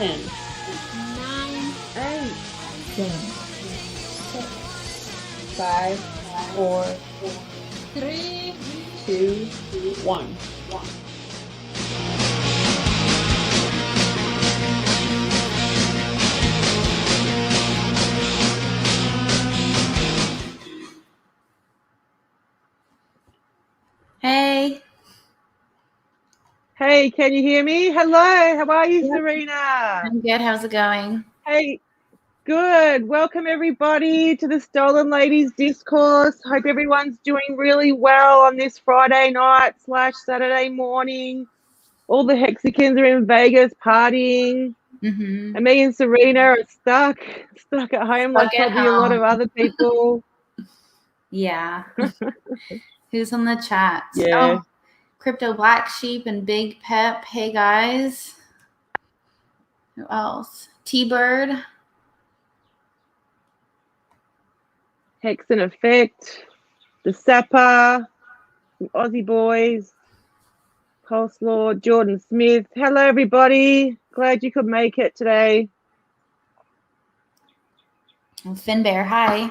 10, 9, 8, 7, 5, 4, 3, 2, 1. Hey. Hey, can you hear me? Hello, how are you, Serena? I'm good. How's it going? Hey, good. Welcome everybody to the Stolen Ladies Discourse. Hope everyone's doing really well on this Friday night / Saturday morning. All the Hexicans are in Vegas partying. And me and Serena are stuck at home like probably a lot of other people. Yeah. Who's on the chat? Yeah. Oh, Crypto Black Sheep and Big Pep. Hey, guys. Who else? T-Bird. Hex in Effect. The Sapper. Some Aussie boys. Pulse Lord. Jordan Smith. Hello, everybody. Glad you could make it today. Finn Bear. Hi.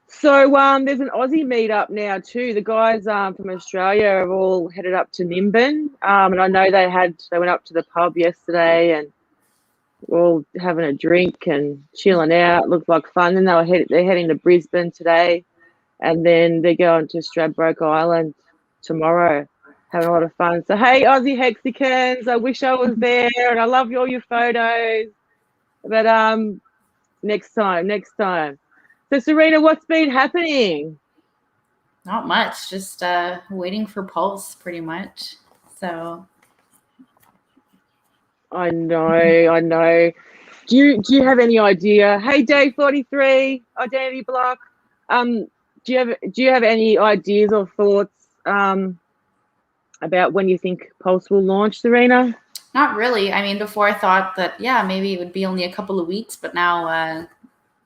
So there's an Aussie meetup now too. The guys from Australia have all headed up to Nimbin, and I know they went up to the pub yesterday and we're all having a drink and chilling out. Looked like fun. Then they're heading to Brisbane today, and then they're going to Stradbroke Island tomorrow, having a lot of fun. So hey, Aussie Hexicans, I wish I was there, and I love all your photos. But next time. So, Serena, what's been happening? Not much. Just waiting for Pulse, pretty much. So. I know. Do you have any idea? Hey, Day 43, Identity Block. Do you have any ideas or thoughts about when you think Pulse will launch, Serena? Not really. I mean, before I thought that maybe it would be only a couple of weeks, but now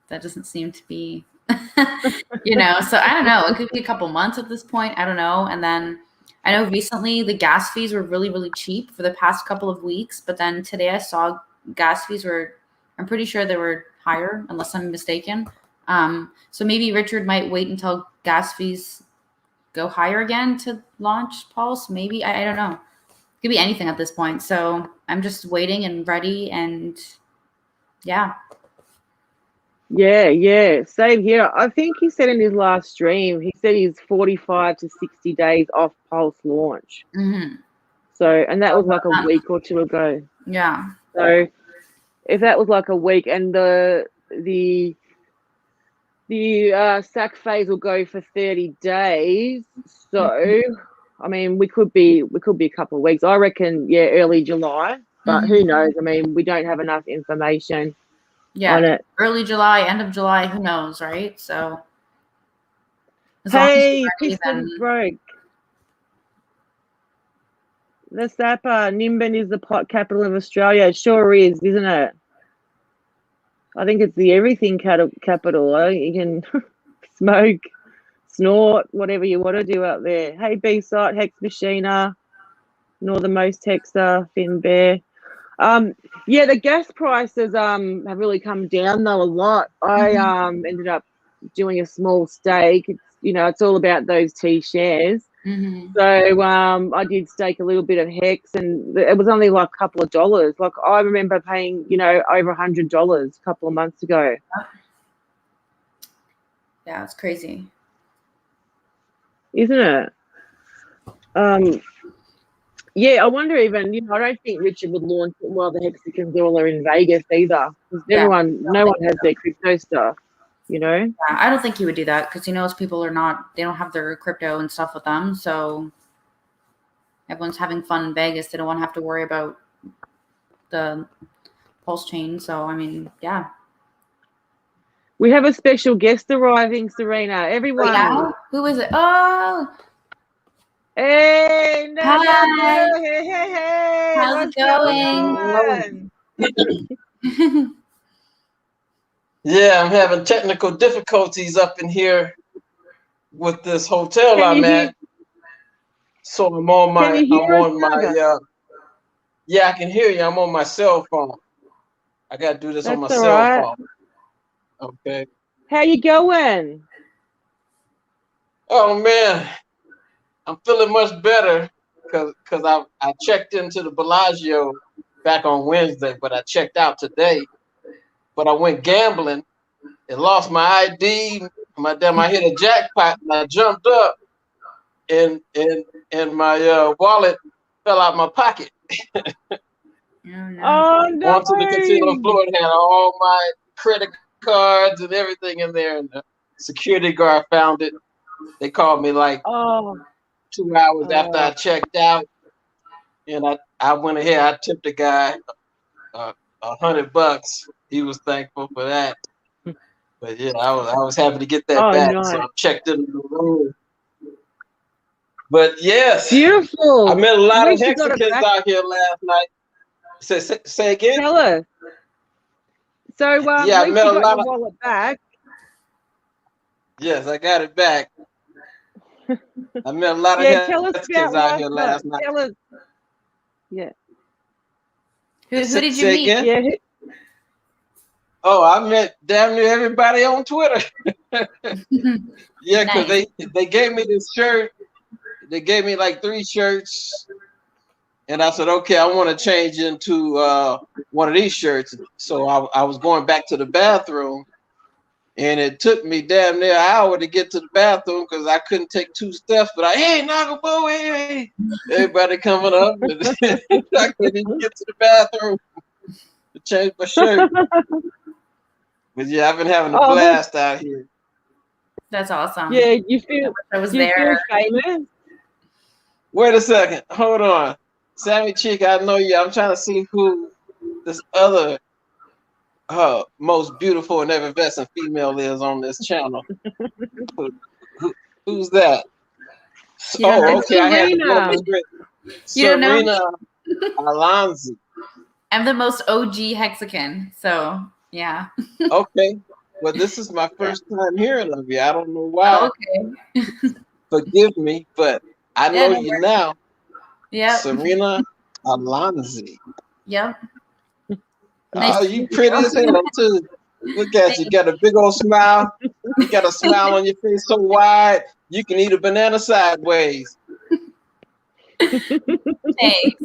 that doesn't seem to be, so I don't know. It could be a couple months at this point. I don't know. And then I know recently the gas fees were really, really cheap for the past couple of weeks. But then today I saw gas fees I'm pretty sure they were higher, unless I'm mistaken. So maybe Richard might wait until gas fees go higher again to launch Pulse. Maybe, I don't know. It could be anything at this point. So I'm just waiting and ready and yeah. Yeah. Same here. I think he said in his last stream, he said he's 45 to 60 days off Pulse launch. Mm-hmm. So, and that was like a week or two ago. Yeah. So if that was like a week, and the sack phase will go for 30 days. So, I mean, we could be a couple of weeks. I reckon, early July. But who knows? I mean, we don't have enough information. Yeah, on it. Early July, end of July, who knows, right? So, hey, Piston broke. The Sapper, Nimbin is the pot capital of Australia. It sure is, isn't it? I think it's the everything capital. You can smoke, snort, whatever you want to do out there. Hey, B-Site, Hex Machina, Northernmost Hexer, Finn Bear. The gas prices have really come down though a lot. I ended up doing a small stake. It's all about those T shares. So I did stake a little bit of Hex, and it was only like a couple of dollars. Like I remember paying, over $100 a couple of months ago. Yeah, it's crazy, isn't it? I wonder even, I don't think Richard would launch it while the Hexicans all are in Vegas either. Because no one has their crypto stuff, Yeah, I don't think he would do that because he knows people they don't have their crypto and stuff with them. So everyone's having fun in Vegas. They don't want to have to worry about the Pulse chain. So, I mean, yeah. We have a special guest arriving, Serena. Everyone. Right now? Who is it? Oh! Hey, hi. Hey. How's it going? Yeah, I'm having technical difficulties up in here with this hotel I'm at. So I'm on my Yeah, I can hear you. I'm on my cell phone. I got to do this on my That's all cell right. phone. Okay. How you going? Oh, man. I'm feeling much better because I checked into the Bellagio back on Wednesday, but I checked out today. But I went gambling and lost my ID. I hit a jackpot and I jumped up and my wallet fell out my pocket. Oh, no. Oh no! Onto the casino floor and had all my credit cards and everything in there. And the security guard found it. They called me like 2 hours after I checked out. And I went ahead, I tipped the guy $100. He was thankful for that. But yeah, I was happy to get that back. Nice. So I checked into the room. But yes, Beautiful. I met a lot At of least you got it Hexicans back. out here last night. Say again? Tell us. So Yeah, at least you got your wallet back. Yes, I got it back. I met a lot of Tell us Hexicans about out here last night. Tell us. Yeah. Who did you meet? Again? Yeah. Oh, I met damn near everybody on Twitter. Yeah, because Nice. they gave me this shirt. They gave me like 3 shirts. And I said, okay, I want to change into one of these shirts. So I was going back to the bathroom. And it took me damn near an hour to get to the bathroom because I couldn't take 2 steps. But hey, Nagabo, hey. Everybody coming up. And I couldn't even get to the bathroom to change my shirt. But yeah, I've been having a blast out here. That's awesome. Yeah, you feel there. Famous. Wait a second. Hold on. Sammy Chick, I know you. I'm trying to see who this other most beautiful and effervescent female is on this channel. Who's that? Okay. I had to get up the Serena Alonzi. I'm the most OG Hexican, so yeah. Okay. Well, this is my first time hearing of you. I don't know why. Okay. Forgive me, but I know you now. Yeah. Serena Alonzi. Yep. Oh, you pretty as hell too. Look at you. Got a big old smile. You got a smile on your face so wide you can eat a banana sideways. Thanks.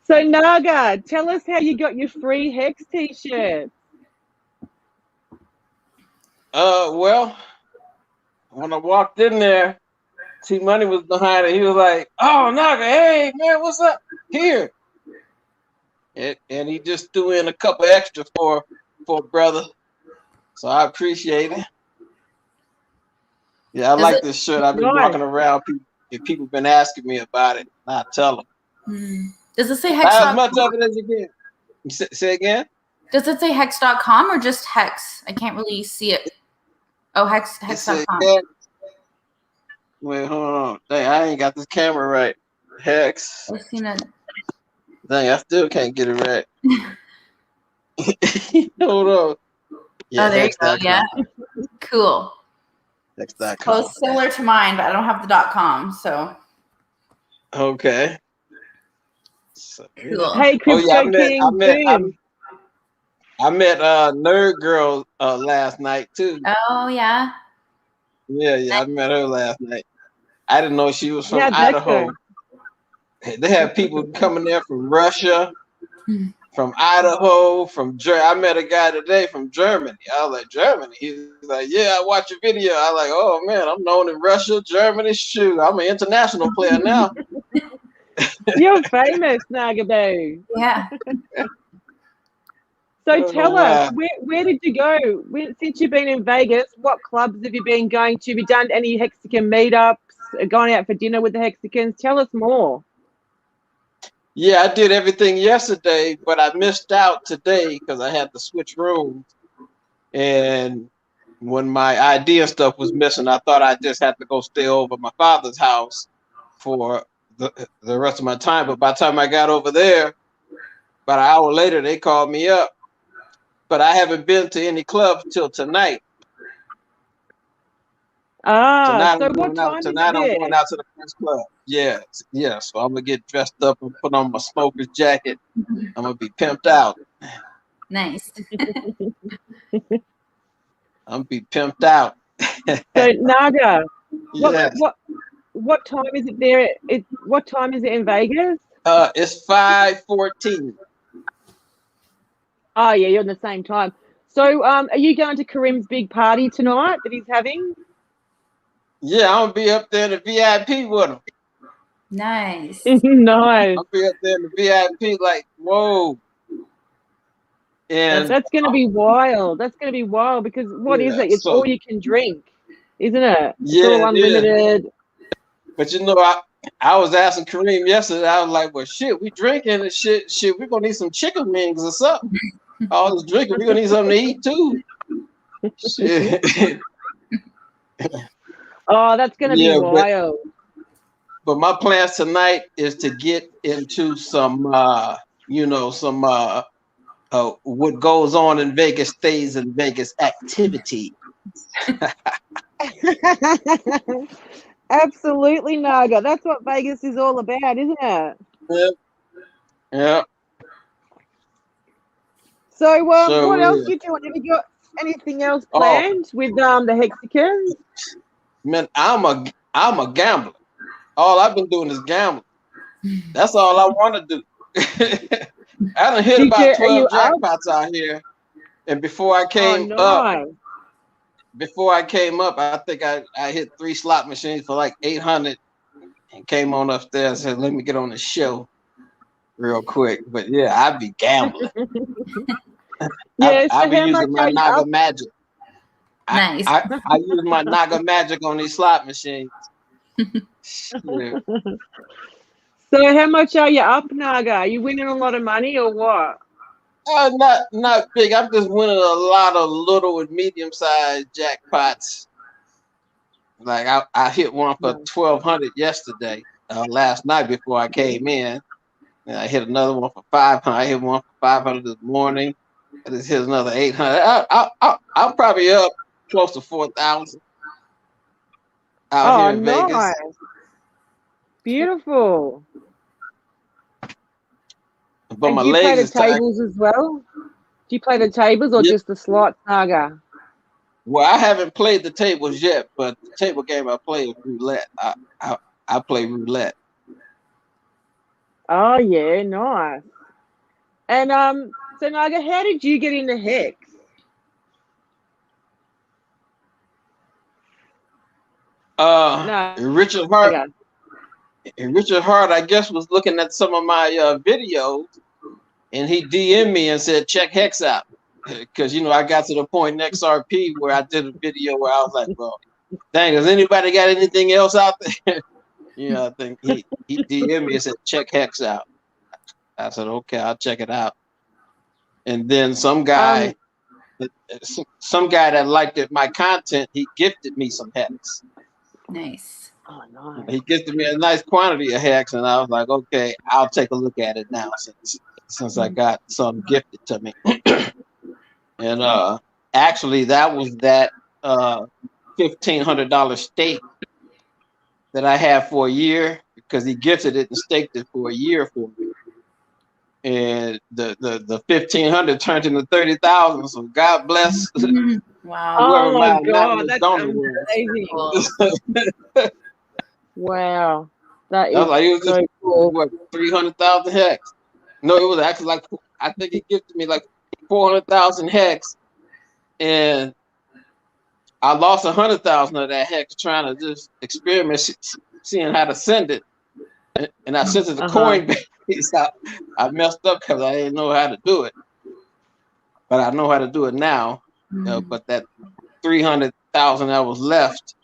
So Naga, tell us how you got your free Hex t-shirt. Well, when I walked in there, T Money was behind it. He was like, "Oh, Naga, hey man, what's up? Here." And he just threw in a couple extra for brother. So I appreciate it. Yeah, I like this shirt. I've been walking around. People been asking me about it. I tell them. Does it say Hex? As much of it as you can. Say again? Does it say Hex.com or just Hex? I can't really see it. Oh, Hex.com. Wait, hold on. Dang, I ain't got this camera right. Hex. I've seen it. Dang, I still can't get it right. Hold on. Yeah, there you go. Yeah. Cool. Hex.com. So similar to mine, but I don't have the .com, so. Okay. Cool. Hey, Crypto King. I met Nerd Girl last night too. Oh yeah. Yeah, I met her last night. I didn't know she was from Idaho. They have people coming there from Russia, from Idaho, from Germany. I met a guy today from Germany. I was like, Germany? He's like, yeah, I watched your video. I was like, oh man, I'm known in Russia, Germany. Shoot, I'm an international player now. You're famous, Nagabo. Yeah. So tell us, where did you go? Since you've been in Vegas, what clubs have you been going to? Have you done any Hexican meetups, gone out for dinner with the Hexicans? Tell us more. Yeah, I did everything yesterday, but I missed out today because I had to switch rooms. And when my ID and stuff was missing, I thought I just had to go stay over at my father's house for the rest of my time. But by the time I got over there, about an hour later, they called me up. But I haven't been to any clubs till tonight. Ah, Tonight so I'm what going out. time is Tonight I'm it? going out to the French club. Yeah, yeah. So I'm gonna get dressed up and put on my smoker's jacket. I'm gonna be pimped out. Nice. I'm gonna be pimped out. So Naga, Yes. what time is it there? What time is it in Vegas? It's 5:14. Oh yeah, you're in the same time. So are you going to Karim's big party tonight that he's having? Yeah, I'm gonna be up there in the VIP with him. Nice. Nice. I'll be up there in the VIP, like, whoa. And That's going to be wild. That's going to be wild because what is yeah, it? It's so all you can drink, isn't it? It's yeah, all unlimited. But you know, I was asking Kareem yesterday. I was like, "Well, shit, we drinking and shit. We're gonna need some chicken wings or something. All this drinking, we're gonna need something to eat too." Shit. Oh, that's going to be wild. But my plans tonight is to get into some, what goes on in Vegas stays in Vegas activity. Absolutely, Naga. That's what Vegas is all about, isn't it? Yeah. So, what So, else you doing? Have you got anything else planned with the Hexicans? Man, I'm a gambler. All I've been doing is gambling. That's all I want to do. I done hit about 12 jackpots out here, and before I came up, I think I hit 3 slot machines for like 800, and came on upstairs and said, "Let me get on the show real quick." But yeah, I be gambling. Yeah, I be using my Naga magic. Nice. I use my Naga magic on these slot machines. Yeah. So how much are you up, Naga? Are you winning a lot of money or what? Not big. I'm just winning a lot of little and medium sized jackpots. Like I hit one for 1,200 yesterday, last night before I came in. And I hit another one for 500. I hit one for 500 this morning. I just hit another 800. I'm probably up close to 4,000 out here in Vegas. Beautiful. But and my do you play the legs tables as well? Do you play the tables or just the slots, Naga? Well, I haven't played the tables yet, but the table game I play is roulette. I play roulette. Oh yeah, nice. And so Naga, how did you get into HEX? Richard Hart. And Richard Hart, I guess, was looking at some of my videos, and he DM'd me and said, "Check HEX out," because I got to the point in XRP where I did a video where I was like, "Well, dang, has anybody got anything else out there?" I think he DM'd me and said, "Check HEX out." I said, "Okay, I'll check it out." And then some guy that liked my content, he gifted me some HEX. Nice. Oh, nice. He gifted me a nice quantity of HEX, and I was like, "Okay, I'll take a look at it now since I got some gifted to me." And actually, that was that $1,500 stake that I had for a year, because he gifted it and staked it for a year for me. And the 1,500 turned into 30,000. So God bless. Wow. Oh my God, that's amazing. Wow, that is so cool. What, 300,000 HEX? No, it was actually like, I think he gifted me like 400,000 HEX, and I lost 100,000 of that HEX trying to just experiment, seeing how to send it, and I sent it to Coinbase. I messed up because I didn't know how to do it, but I know how to do it now. But that 300,000 that was left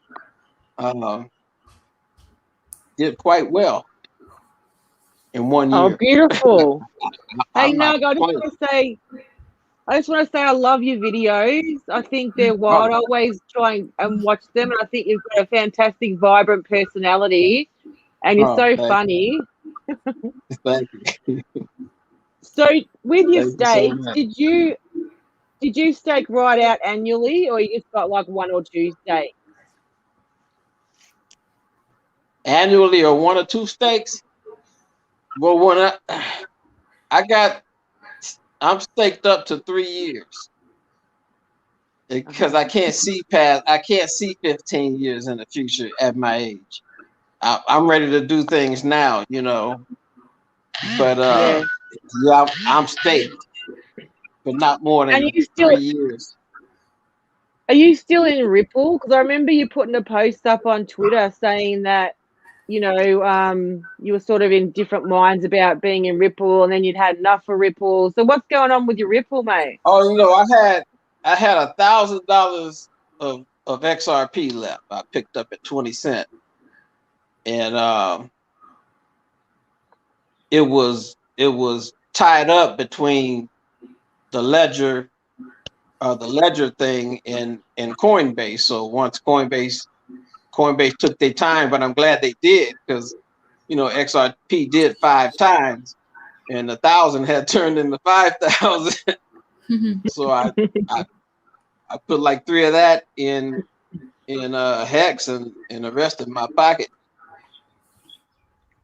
did quite well in 1 year. Oh, beautiful. Hey, Naga, I just want to say I love your videos. I think they're wild. I always try and watch them, and I think you've got a fantastic, vibrant personality, and you're so funny. Thank you. So, with your stakes, did you stake right out annually, or you just got like 1 or 2 stakes? annually or 1 or 2 stakes. Well, when I'm staked up to 3 years because I can't see 15 years in the future at my age. I'm ready to do things now, you know. But yeah, I'm staked, but not more than And 3 years. Are you still in Ripple? Because I remember you putting a post up on Twitter saying that, you know, you were sort of in different minds about being in Ripple, and then you'd had enough for Ripple. So what's going on with your Ripple, mate? Oh, you know, I had $1,000 of XRP left. I picked up at 20 cents, and it was tied up between the ledger thing and Coinbase. So once Coinbase took their time, but I'm glad they did, because you know XRP did 5 times, and 1,000 had turned into 5,000. So I put like 3 of that in HEX and the rest in my pocket.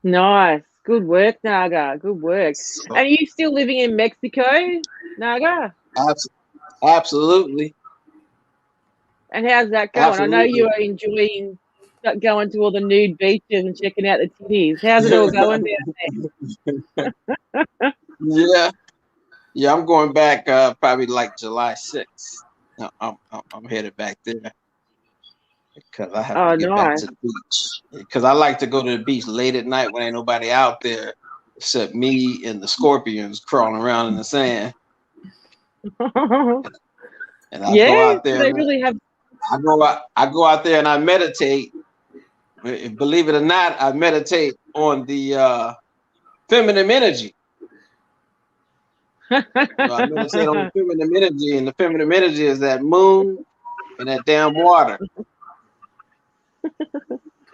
Nice. Good work, Naga. Good work. So, and are you still living in Mexico, Naga? Absolutely. And how's that going? Absolutely. I know you are enjoying going to all the nude beaches and checking out the titties. How's it all going down there? Yeah, I'm going back probably like July 6th. I'm headed back there because I have to get back to the beach. Because I like to go to the beach late at night when ain't nobody out there except me and the scorpions crawling around in the sand. And I go out there. They really have. I go out there and I meditate. Believe it or not, I meditate on the feminine energy. I meditate on the feminine energy, and the feminine energy is that moon and that damn water.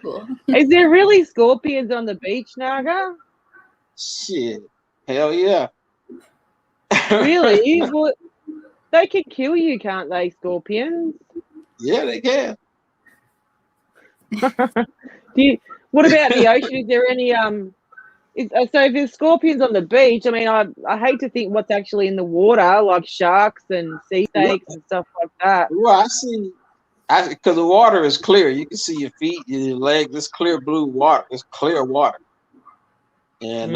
Cool. Is there really scorpions on the beach, Naga? Shit, hell yeah. Really? Well, they can kill you, can't they, scorpions? Yeah, they can. What about the ocean? Is there any so if there's scorpions on the beach, I mean, I hate to think what's actually in the water, like sharks and sea snakes and stuff like that. Well, because the water is clear. You can see your feet, your legs. It's clear blue water. It's clear water. And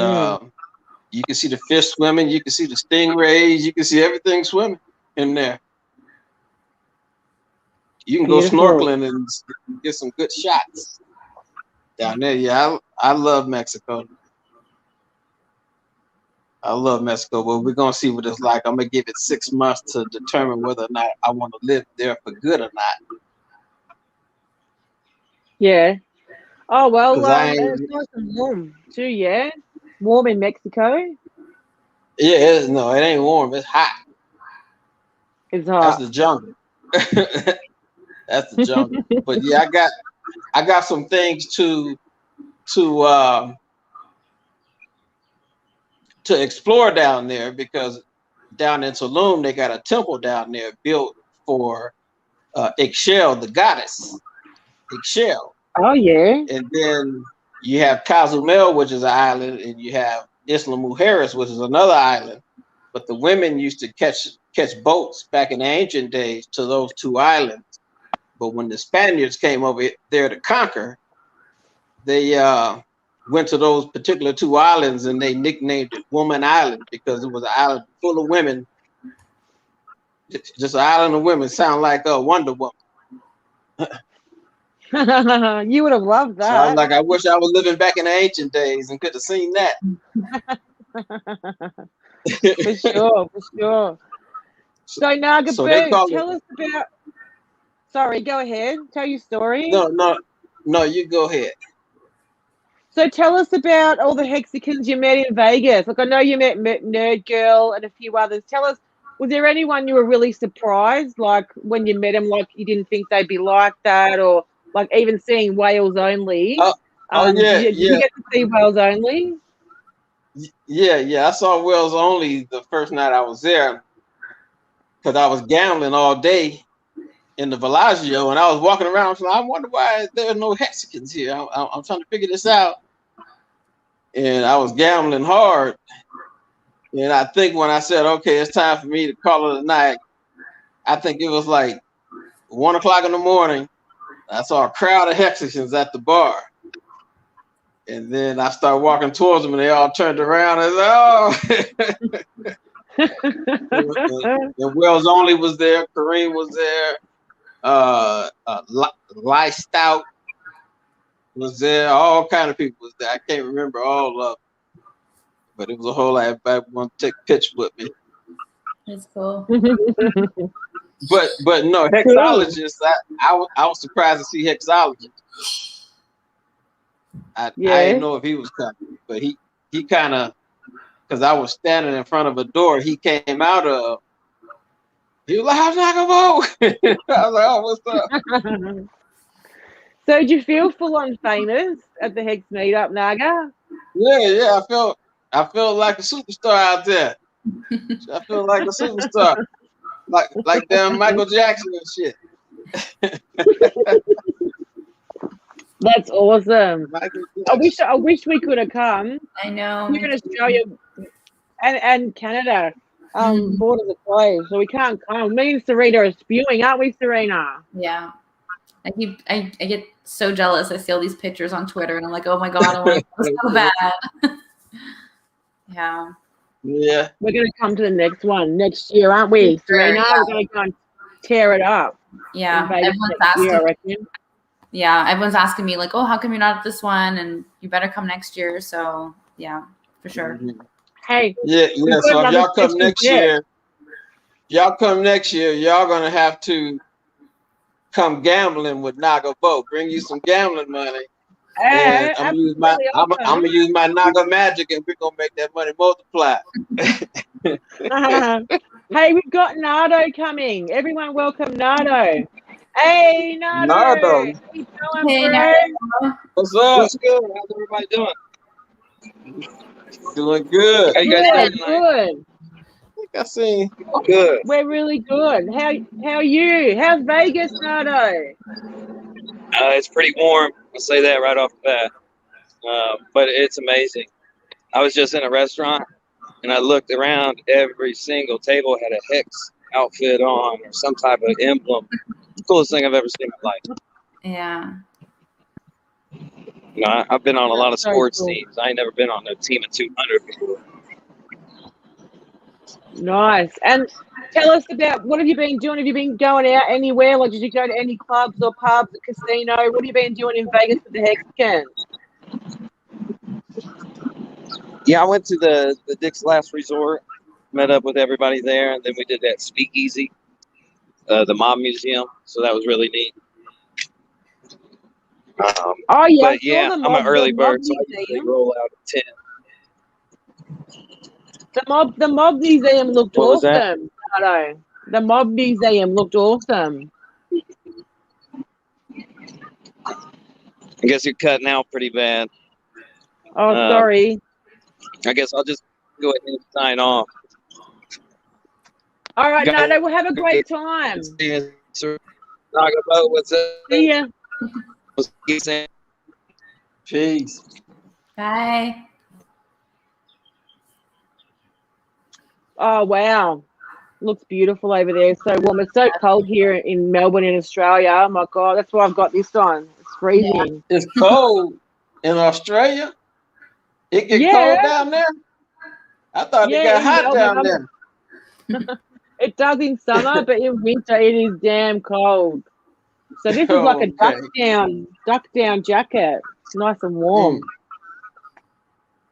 you can see the fish swimming. You can see the stingrays. You can see everything swimming in there. You can Beautiful. go snorkeling and get some good shots down there. Yeah, I love Mexico. I love Mexico, but we're gonna see what it's like. I'm gonna give it 6 months to determine whether or not I want to live there for good or not. Yeah. Oh well, it's nice and warm too. Yeah, warm in Mexico. Yeah, no, it ain't warm. It's hot. It's hot. That's the jungle. That's the jungle. But yeah, I got some things to explore down there, because down in Tulum they got a temple down there built for Ixchel, the goddess. Ixchel. Oh yeah. And then you have Cozumel, which is an island, and you have Isla Mujeres, which is another island. But the women used to catch boats back in the ancient days to those 2 islands. But when the Spaniards came over there to conquer, they went to those particular 2 islands and they nicknamed it Woman Island, because it was an island full of women. Just an island of women. Sound like a Wonder Woman. You would have loved that. So I'm like, I wish I was living back in the ancient days and could have seen that. For sure. So Naga Boo, tell us about. Sorry, go ahead. Tell your story. No, you go ahead. So tell us about all the Hexicans you met in Vegas. Like, I know you met Nerd Girl and a few others. Tell us, was there anyone you were really surprised, like when you met them, like you didn't think they'd be like that, or like even seeing Whales Only? Did you get to see Whales Only? Yeah. I saw Whales Only the first night I was there, because I was gambling all day, in the Bellagio, and I was walking around. So I wonder why there's no Hexicans here. I'm trying to figure this out, and I was gambling hard. And I think when I said, "Okay, it's time for me to call it a night," I think it was like 1 o'clock in the morning. I saw a crowd of Hexicans at the bar, and then I started walking towards them, and they all turned around and said, "Oh." And Wells Only was there. Kareem was there. Lie Stout was there. All kind of people was there. I can't remember all of them, but it was a whole lot. Everybody want to take a picture with me. That's cool. But no, hexologists. I was surprised to see hexologists. I didn't know if he was coming, but he kind of, because I was standing in front of a door he came out of. He was like, "I'm not gonna vote." I was like, "Oh, what's up?" So did you feel full on famous at the Hex meetup, Naga? Yeah. I felt like a superstar out there. I feel like a superstar, like damn Michael Jackson and shit. That's awesome. I wish we could have come. I know. We're in Australia and Canada. Borders are closed, so we can't come. Me and Serena are spewing, aren't we, Serena? Yeah. I get so jealous. I see all these pictures on Twitter, and I'm like, oh my god, I want to go so bad. Yeah. We're gonna come to the next one next year, aren't we, Serena? Yeah. We're gonna go and tear it up. Yeah. Everyone's asking me like, oh, how come you're not at this one? And you better come next year. So yeah, for sure. Mm-hmm. Hey. Yeah. So if y'all come next year, y'all gonna have to come gambling with Naga Bo. Bring you some gambling money. And I'm gonna use my Naga magic, and we're gonna make that money multiply. Hey, we've got Nardo coming. Everyone, welcome Nardo. Hey, Nardo. Nardo. Hey, Nardo. What's up? What's good? How's everybody doing? Doing good. How you guys doing tonight? Good. I think I seen. Good. We're really good. How are you? How's Vegas, Nardo? It's pretty warm. I'll say that right off the bat. But it's amazing. I was just in a restaurant, and I looked around. Every single table had a Hex outfit on or some type of emblem. The coolest thing I've ever seen in my life. Yeah. You know, I've been on a lot of That's so sports cool. teams. I ain't never been on a team of 200 before. Nice. And tell us about, what have you been doing? Have you been going out anywhere? Like, did you go to any clubs or pubs, casino? What have you been doing in Vegas with the Hexicans? Yeah, I went to the Dick's Last Resort, met up with everybody there, and then we did that speakeasy, the Mob Museum. So that was really neat. Oh yeah, But yeah, I'm an early bird, so I usually roll out at 10. The mob museum looked What was that? awesome. Nardo. The mob museum looked awesome. I guess you're cutting out pretty bad. Oh, sorry. I guess I'll just go ahead and sign off. All right, Nardo, we'll have a great time. Talk about what's up. See ya. Peace. Bye. Oh, wow. Looks beautiful over there. So warm. It's so cold here in Melbourne, in Australia. Oh, my God. That's why I've got this on. It's freezing. It's cold in Australia. It get cold down there. I thought it got hot down there. It does in summer, but in winter it is damn cold. So this is like a duck down jacket. It's nice and warm.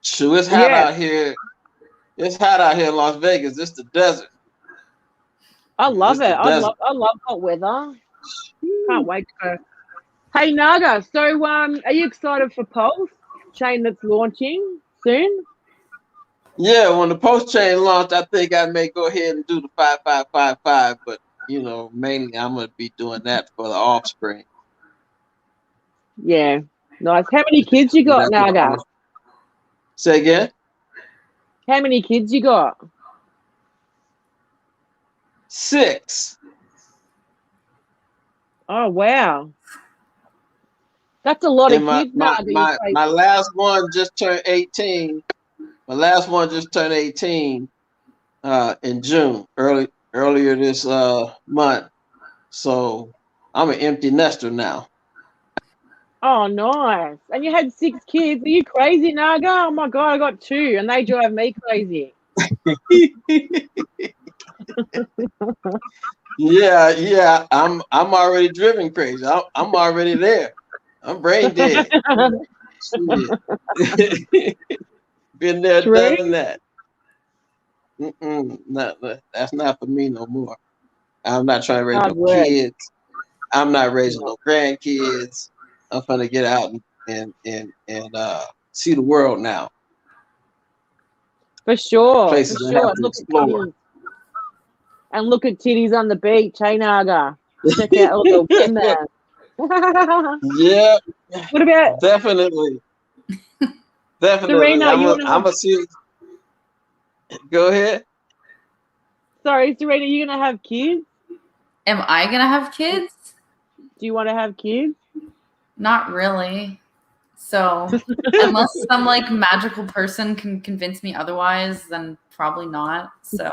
Sure, it's hot out here. It's hot out here in Las Vegas. It's the desert. I love it. I love hot weather. Can't wait to go. Hey Naga, so are you excited for Pulse chain that's launching soon? Yeah, when the Pulse chain launched, I think I may go ahead and do the 5555, but you know, mainly I'm gonna be doing that for the offspring. Yeah, nice. How many kids you got, Naga? Say again? How many kids you got? 6. Oh wow, that's a lot And of kids now. my last one just turned 18. My last one just turned 18 in June, earlier this month. So I'm an empty nester now. Oh, nice. And you had 6 kids. Are you crazy, Naga? Oh my god, I got 2, and they drive me crazy. Yeah. I'm already driven crazy. I'm already there. I'm brain dead. Been there, True. done that. That's not for me no more. I'm not trying to raise Hard no work. kids. I'm not raising no grandkids. I'm gonna get out and see the world now. For sure. Places For I sure. have to explore. And look at titties on the beach, hey Naga. Check out all the women. Yeah. What about Definitely. Serena? I'm a see. Go ahead. Sorry, Serena, you gonna have kids? Am I gonna have kids? Do you want to have kids? Not really. So unless some like magical person can convince me otherwise, then probably not. So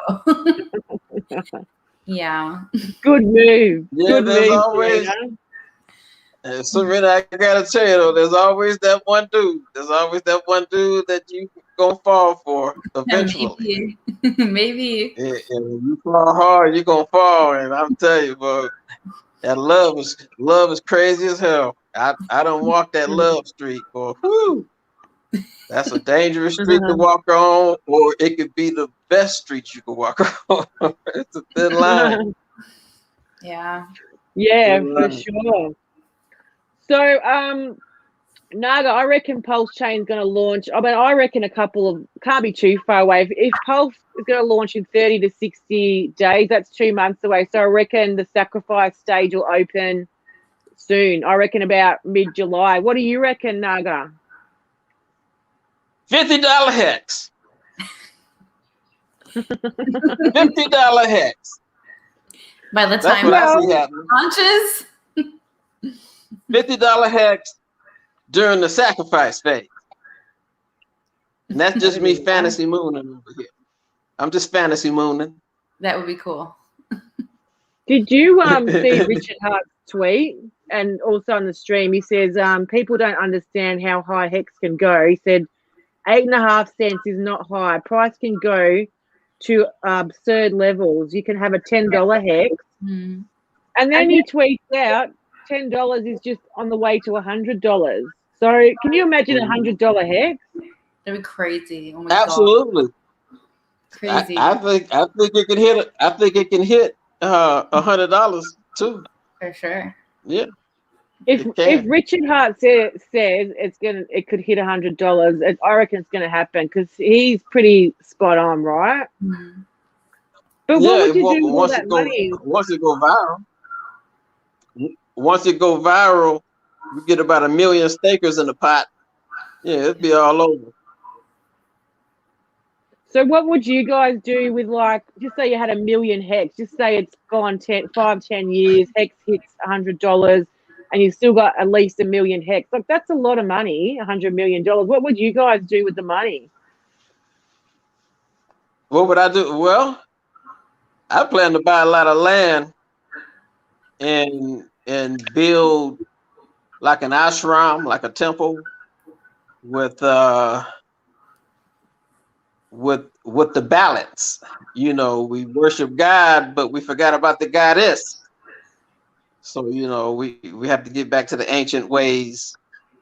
yeah. Good move. Yeah, Good there's move, always Serena. Serena, I gotta tell you though, there's always that one dude. There's always that one dude that you gonna fall for eventually. Maybe. And when you fall hard, you're gonna fall. And I'm telling you, bro, that love is crazy as hell. I don't walk that love street, boy. Whew. That's a dangerous street to walk on, or it could be the best street you can walk on. It's a thin line. Yeah. Yeah, for sure. So, Naga, I reckon Pulse Chain's going to launch. I mean, I reckon can't be too far away. If Pulse is going to launch in 30 to 60 days, that's 2 months away. So I reckon the sacrifice stage will open soon. I reckon about mid-July. What do you reckon, Naga? $50 HEX. $50 HEX. By the time it launches. $50 HEX during the sacrifice phase. And that's just me fantasy mooning over here. I'm just fantasy mooning. That would be cool. Did you see Richard Hart's tweet? And also on the stream, he says, people don't understand how high HEX can go. He said, 8.5 cents is not high. Price can go to absurd levels. You can have a $10 HEX. Mm. And then he tweets out, $10 is just on the way to $100. So can you imagine a $100 HEX? That'd be crazy. Oh my Absolutely. God. Crazy. I think it can hit. I think it can hit $100 too. For sure. Yeah. If Richard Hart says it could hit $100, I reckon it's gonna happen because he's pretty spot on, right? Mm-hmm. But what would you do with all that money? Once it go viral, you get about 1 million stakers in the pot. Yeah, it'd be all over. So what would you guys do with, like, just say you had 1 million HEX, just say it's gone 10 years, HEX hits $100 and you've still got at least 1 million HEX. Like, that's a lot of money, $100 million. What would you guys do with the money? What would I do? Well, I plan to buy a lot of land and build like an ashram, like a temple with the balance. You know, we worship God, but we forgot about the goddess. So, you know, we have to get back to the ancient ways.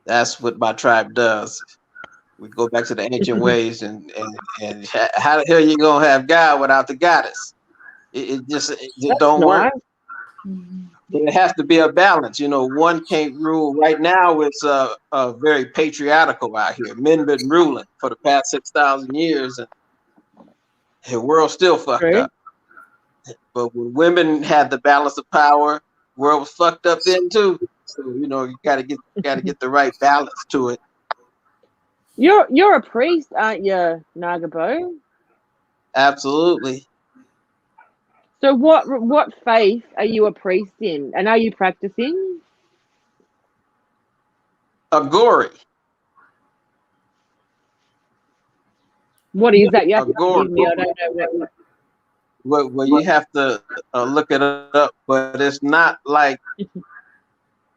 That's what my tribe does. We go back to the ancient ways, and how the hell you gonna have God without the goddess? It just don't work. It has to be a balance. You know, one can't rule. Right now, it's very patriarchal out here. Men been ruling for the past 6,000 years, and the world's still fucked up. But when women had the balance of power, the world was fucked up then too. So, you know, you gotta get the right balance to it. You're a priest, aren't you, Nagabo? Absolutely. So what faith are you a priest in, and are you practicing? Agori. What is that? You have to Agori. give me. I don't know what. Well, you have to look it up, but it's not like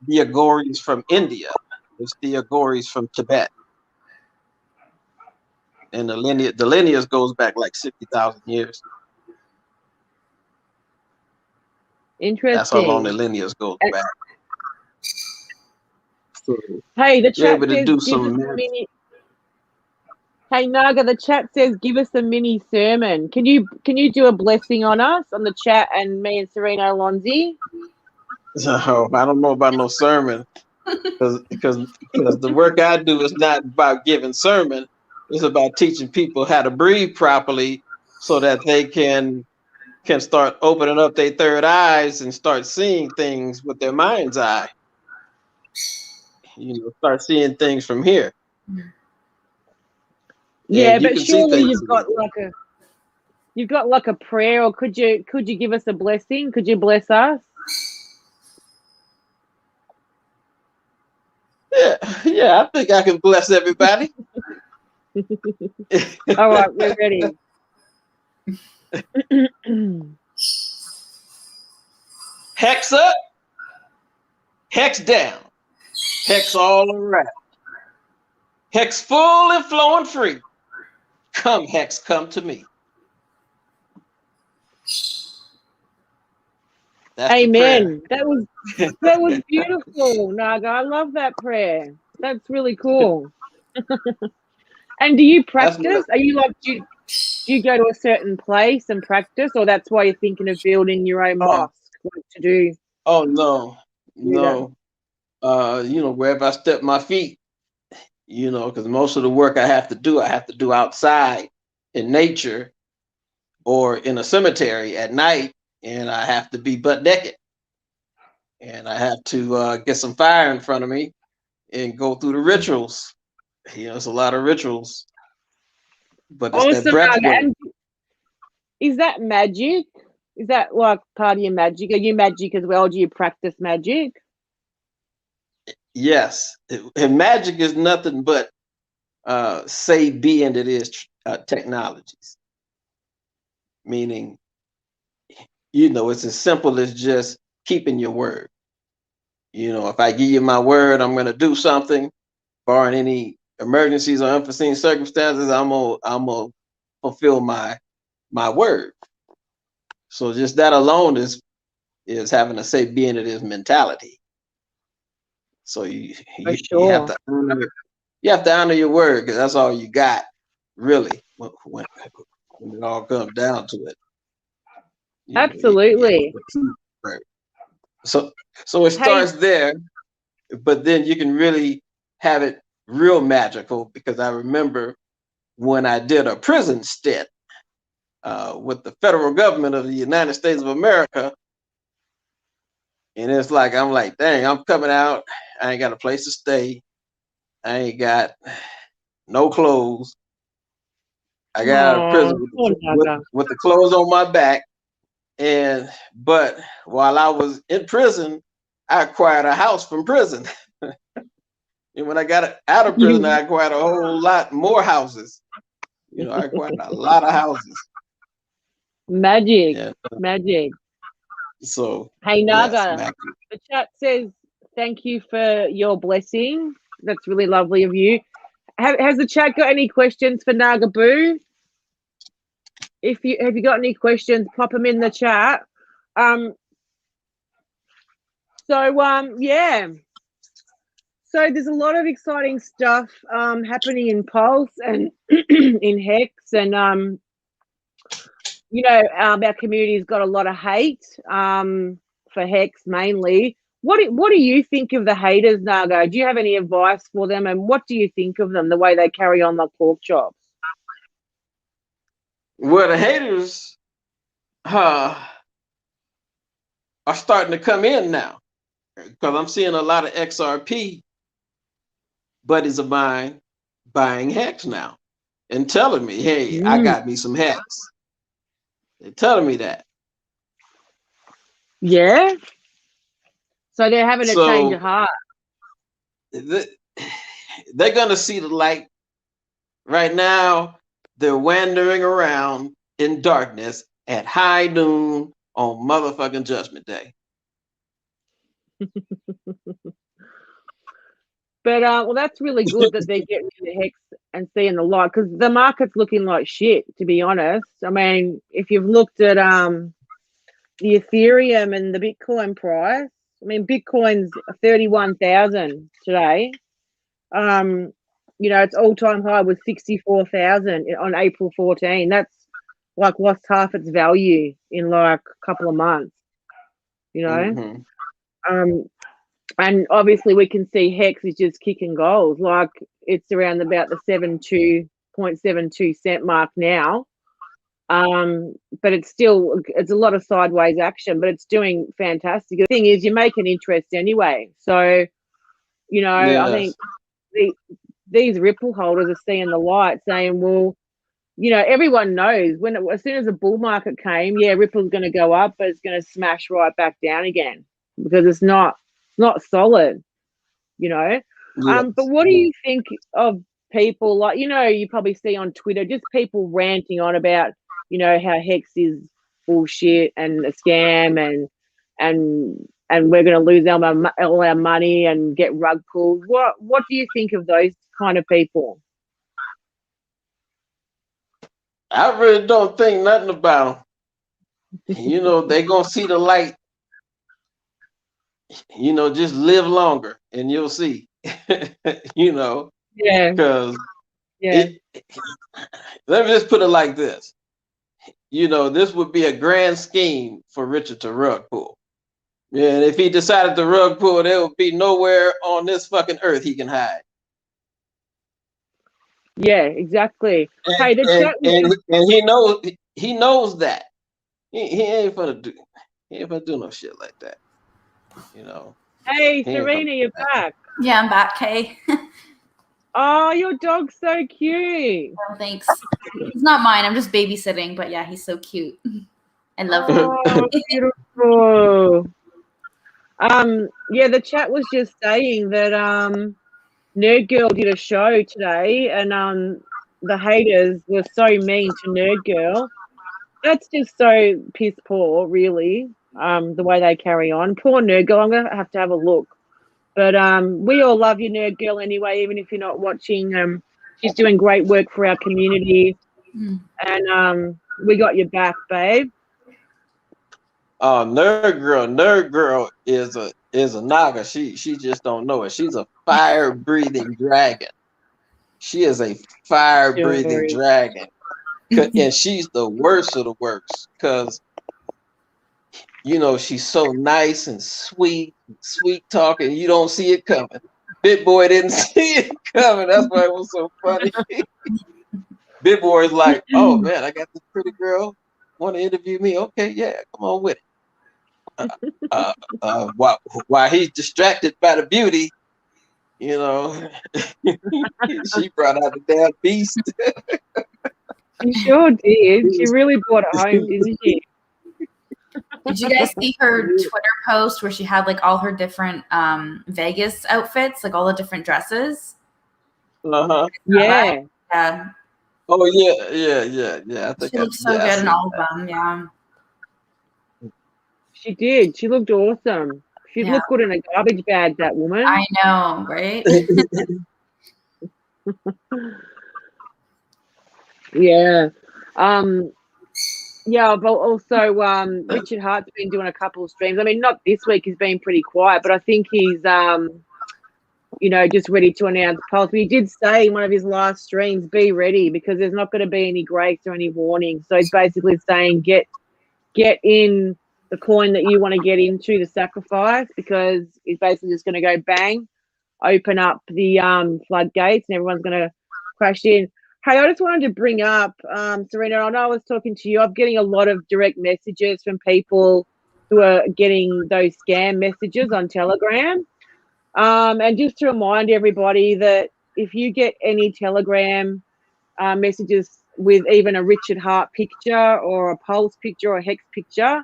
the Agoris from India. It's the Agoris from Tibet. And the lineage goes back like 60,000 years. Interesting. That's how long the lineage goes back. So hey, the chat able to says do give some us a mini. Hey Naga, the chat says give us a mini sermon. Can you do a blessing on us on the chat and me and Serena Alonzi? So I don't know about no sermon, because the work I do is not about giving sermon. It's about teaching people how to breathe properly so that they can start opening up their third eyes and start seeing things with their mind's eye. You know, start seeing things from here. Yeah, and you but can see surely things you've got like a prayer, or could you give us a blessing? Could you bless us? Yeah, I think I can bless everybody. All right, we're ready. Hex up, hex down, hex all around. Hex full and flowing free. Come, Hex, come to me. That's Amen. That was beautiful, Naga. I love that prayer. That's really cool. And do you practice? Are you like, do you go to a certain place and practice, or that's why you're thinking of building your own mosque? Like to do? Oh no. You know, wherever I step my feet, you know, because most of the work I have to do outside in nature or in a cemetery at night, and I have to be butt naked, and I have to get some fire in front of me and go through the rituals. You know, it's a lot of rituals, but it's that breath work. Is that magic? Is that like part of your magic? Are you magic as well? Do you practice magic? Yes, and magic is nothing but say being it is technologies. Meaning, you know, it's as simple as just keeping your word. You know, if I give you my word, I'm going to do something, barring any emergencies or unforeseen circumstances. I'm gonna fulfill my word. So just that alone is having a say being it is mentality. So you have to honor your word, because that's all you got, really, when it all comes down to it. Absolutely. So it starts there, but then you can really have it real magical, because I remember when I did a prison stint with the federal government of the United States of America, and it's like, I'm like, dang, I'm coming out, I ain't got a place to stay, I ain't got no clothes. I got out of prison with the clothes on my back, but while I was in prison, I acquired a house from prison. And when I got out of prison, I acquired a whole lot more houses. You know, I acquired a lot of houses. Magic. Magic. So hey Naga, yes, the chat says thank you for your blessing. That's really lovely of you. Has the chat got any questions for Naga Boo? Have you got any questions, pop them in the chat. Yeah. So there's a lot of exciting stuff happening in Pulse and in HEX, and you know, our community's got a lot of hate for HEX mainly. What do you think of the haters, Nago? Do you have any advice for them, and what do you think of them, the way they carry on like pork chops? Well, the haters are starting to come in now, because I'm seeing a lot of XRP buddies of mine buying HEX now and telling me, hey, I got me some HEX. They're telling me that. Yeah. So they're having a So change of heart. they're gonna see the light. Right now, they're wandering around in darkness at high noon on motherfucking Judgment Day. But well, that's really good that they're getting to the HEX and seeing the light, because the market's looking like shit, to be honest. I mean, if you've looked at the Ethereum and the Bitcoin price, I mean, Bitcoin's 31,000 today. You know, its all-time high was 64,000 on April 14. That's like lost half its value in like a couple of months. You know, and obviously we can see HEX is just kicking goals. Like it's around about the 72.72 cent mark now. But it's a lot of sideways action, but it's doing fantastic. The thing is, you make an interest anyway. So, you know, Yes. I think these Ripple holders are seeing the light, saying, well, you know, everyone knows as soon as the bull market came, yeah, Ripple's going to go up, but it's going to smash right back down again because it's not solid, you know. Yes. But what do you think of people like, you know, you probably see on Twitter just people ranting on about, you know, how HEX is bullshit and a scam and we're going to lose all our money and get rug pulled. What do you think of those kind of people? I really don't think nothing about them. You know, they're going to see the light. You know, just live longer and you'll see. You know, Yeah. because Yeah. let me just put it like this. You know, this would be a grand scheme for Richard to rug pull. And if he decided to rug pull, there would be nowhere on this fucking earth he can hide. Yeah, exactly. And, Hey, and he knows that. He ain't gonna do no shit like that. You know. Hey, Serena, you're back. Yeah, I'm back, Kay. Oh, your dog's so cute. Oh, thanks. He's not mine. I'm just babysitting, but yeah, he's so cute. I love him. Oh, beautiful. Yeah, the chat was just saying that Nerd Girl did a show today, and the haters were so mean to Nerd Girl. That's just so piss poor, really. The way they carry on. Poor Nerd Girl. I'm gonna have to have a look. But we all love you, Nerd Girl, anyway, even if you're not watching. She's doing great work for our community. And we got your back, babe. Oh, Nerd Girl is a naga. She just don't know it. She's a fire-breathing dragon. She is a fire-breathing dragon. And she's the worst of the worst because, you know, she's so nice and sweet talking. You don't see it coming. Big Boy didn't see it coming. That's why it was so funny. Big Boy is like, oh man, I got this pretty girl. Want to interview me? Okay, yeah, come on with it. While he's distracted by the beauty, you know, she brought out the damn beast. She sure did. She really brought it home, didn't she? Did you guys see her Twitter post where she had like all her different Vegas outfits, like all the different dresses? Uh-huh. Yeah. Yeah. Oh yeah. I think she looked so good in all of them. Yeah. She did. She looked awesome. She looked good in a garbage bag, that woman. I know, right? Yeah. Yeah, but also Richard Hart's been doing a couple of streams. I mean, not this week, he's been pretty quiet, but I think he's you know, just ready to announce Pulse. But he did say in one of his last streams, be ready, because there's not going to be any grace or any warning. So he's basically saying get in the coin that you want to get into the sacrifice, because he's basically just going to go bang, open up the floodgates, and everyone's going to crash in. Hey, I just wanted to bring up, Serena, I know I was talking to you. I'm getting a lot of direct messages from people who are getting those scam messages on Telegram. And just to remind everybody that if you get any Telegram messages with even a Richard Hart picture or a Pulse picture or a HEX picture,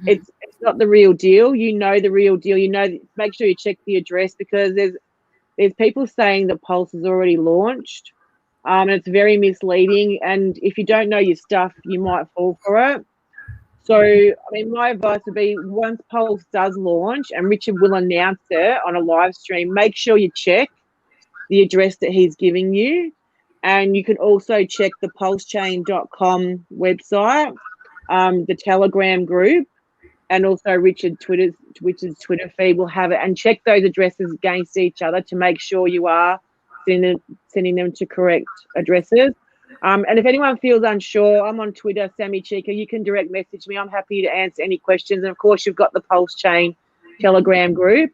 It's not the real deal. You know the real deal. You know, make sure you check the address, because there's people saying that Pulse is already launched. And it's very misleading. And if you don't know your stuff, you might fall for it. So, I mean, my advice would be, once Pulse does launch, and Richard will announce it on a live stream, make sure you check the address that he's giving you. And you can also check the pulsechain.com website, the Telegram group, and also Richard's Twitter feed will have it. And check those addresses against each other to make sure you are sending them to correct addresses. And if anyone feels unsure, I'm on Twitter, Sammy Chica. You can direct message me. I'm happy to answer any questions. And of course, you've got the Pulse Chain Telegram group,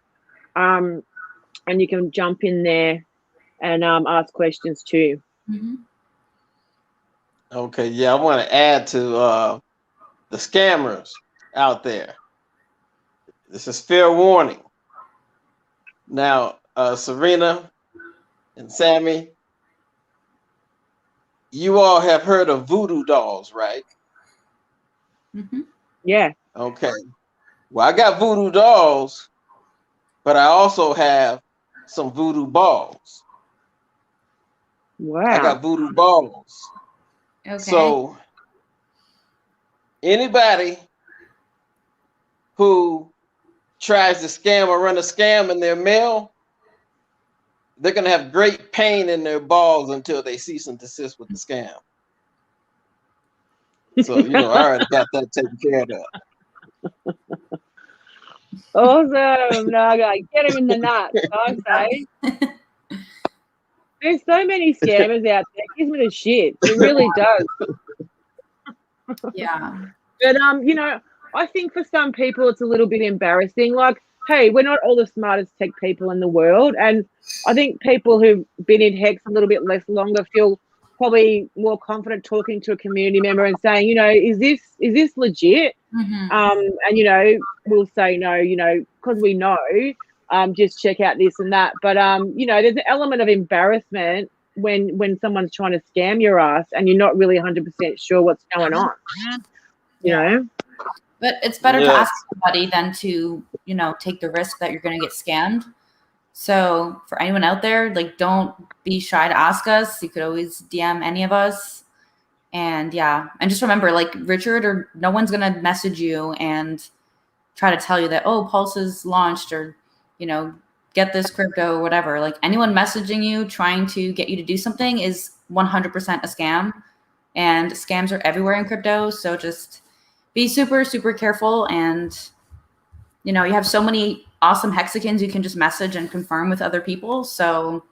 and you can jump in there and ask questions too. Okay, yeah, I want to add to the scammers out there. This is fair warning. Now, Serena and Sammy, you all have heard of voodoo dolls, right? Yeah. Okay. Well, I got voodoo dolls, but I also have some voodoo balls. Wow. I got voodoo balls. Okay. So anybody who tries to scam or run a scam in their mail, they're going to have great pain in their balls until they cease and desist with the scam. So, you know, I already got that taken care of. Awesome. No, get him in the nuts, I say. There's so many scammers out there. It gives me the shit. It really does. Yeah. But you know, I think for some people it's a little bit embarrassing. Like, hey, we're not all the smartest tech people in the world, and I think people who've been in HEX a little bit less longer feel probably more confident talking to a community member and saying, you know, is this legit? And you know, we'll say no, you know, because we know. Just check out this and that. But you know, there's an element of embarrassment when someone's trying to scam your ass and you're not really 100% sure what's going on. You know? But it's better to ask somebody than to, you know, take the risk that you're going to get scammed. So for anyone out there, like, don't be shy to ask us. You could always DM any of us. And yeah, and just remember, like, Richard or no one's going to message you and try to tell you that, oh, Pulse is launched, or, you know, get this crypto or whatever. Like, anyone messaging you trying to get you to do something is 100% a scam, and scams are everywhere in crypto. So just be super, super careful. And, you know, you have so many awesome hexagons you can just message and confirm with other people. So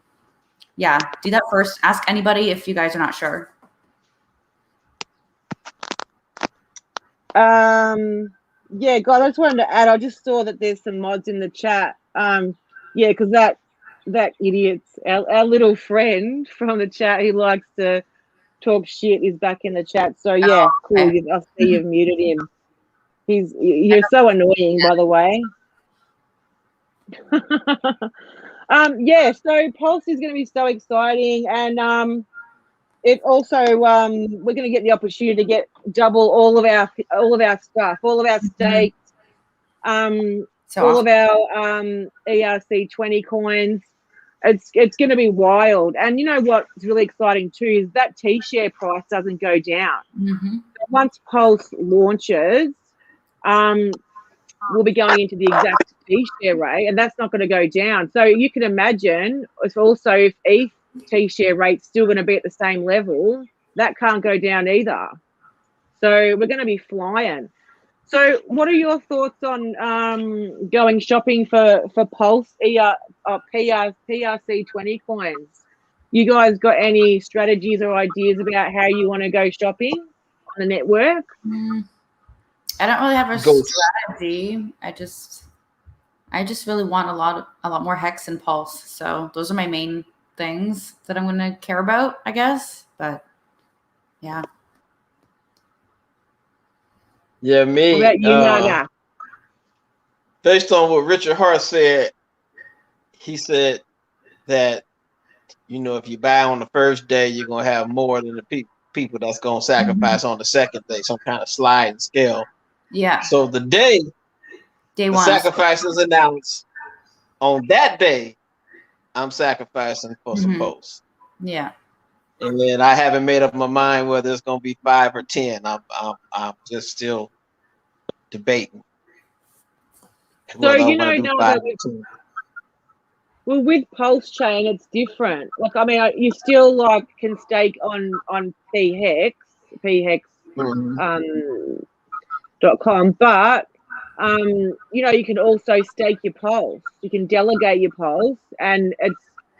yeah, do that first. Ask anybody if you guys are not sure. Yeah, God, I just wanted to add, I just saw that there's some mods in the chat. Yeah, because that idiot's our little friend from the chat who likes to talk shit is back in the chat. So yeah, cool. Okay. I see you've muted him. You're so annoying, by the way. Yeah, so Pulse is going to be so exciting, and it also we're going to get the opportunity to get double all of our stuff, all of our stakes, all of our ERC20 coins. It's going to be wild. And you know what's really exciting too is that T-share price doesn't go down. Once Pulse launches, we'll be going into the exact T-share rate, and that's not going to go down. So you can imagine if ETH T-share rate's still going to be at the same level, that can't go down either. So we're going to be flying. So what are your thoughts on going shopping for Pulse PRC20 coins? You guys got any strategies or ideas about how you want to go shopping on the network? I don't really have a strategy. I just really want a lot more HEX and Pulse. So those are my main things that I'm going to care about, I guess. But yeah. Yeah, me. What about you, Naga? Based on what Richard Hart said, he said that, you know, if you buy on the first day, you're going to have more than the people that's going to sacrifice on the second day, some kind of sliding scale. Yeah. So the day Day the one. sacrifice is announced, on that day, I'm sacrificing for some posts. Yeah. And then I haven't made up my mind whether it's gonna be 5 or 10. I'm just still debating. So I you wanna know do now 5 that or 10. well, with Pulse Chain, it's different. Like, I mean, you still like can stake on PHEX, .com, but you know, you can also stake your Pulse. You can delegate your Pulse, and it's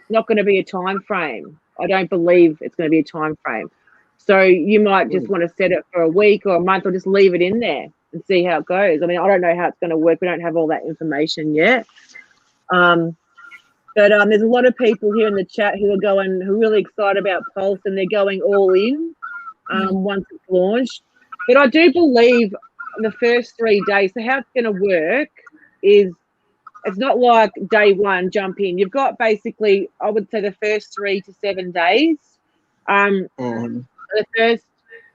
not going to be a time frame. I don't believe it's going to be a time frame. So you might just want to set it for a week or a month, or just leave it in there and see how it goes. I mean, I don't know how it's going to work. We don't have all that information yet. But there's a lot of people here in the chat who are really excited about Pulse, and they're going all in once it's launched. But I do believe the first 3 days, so how it's going to work is it's not like day one, jump in. You've got basically, I would say, the first 3 to 7 days. The first,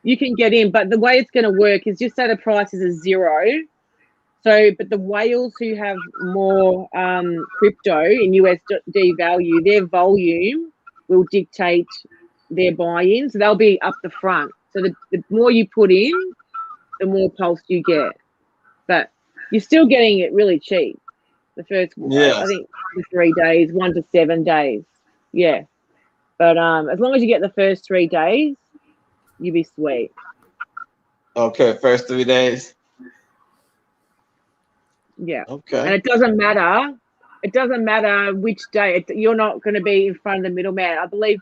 you can get in, but the way it's going to work is just say the price is a 0. So, but the whales who have more crypto in USD value, their volume will dictate their buy-in. So they'll be up the front. So the more you put in, the more Pulse you get. But you're still getting it really cheap. The first, I think, 3 days, 1 to 7 days. Yeah. But as long as you get the first 3 days, you'll be sweet. Okay, first 3 days. Yeah. Okay. And it doesn't matter. It doesn't matter which day. You're not going to be in front of the middleman. I believe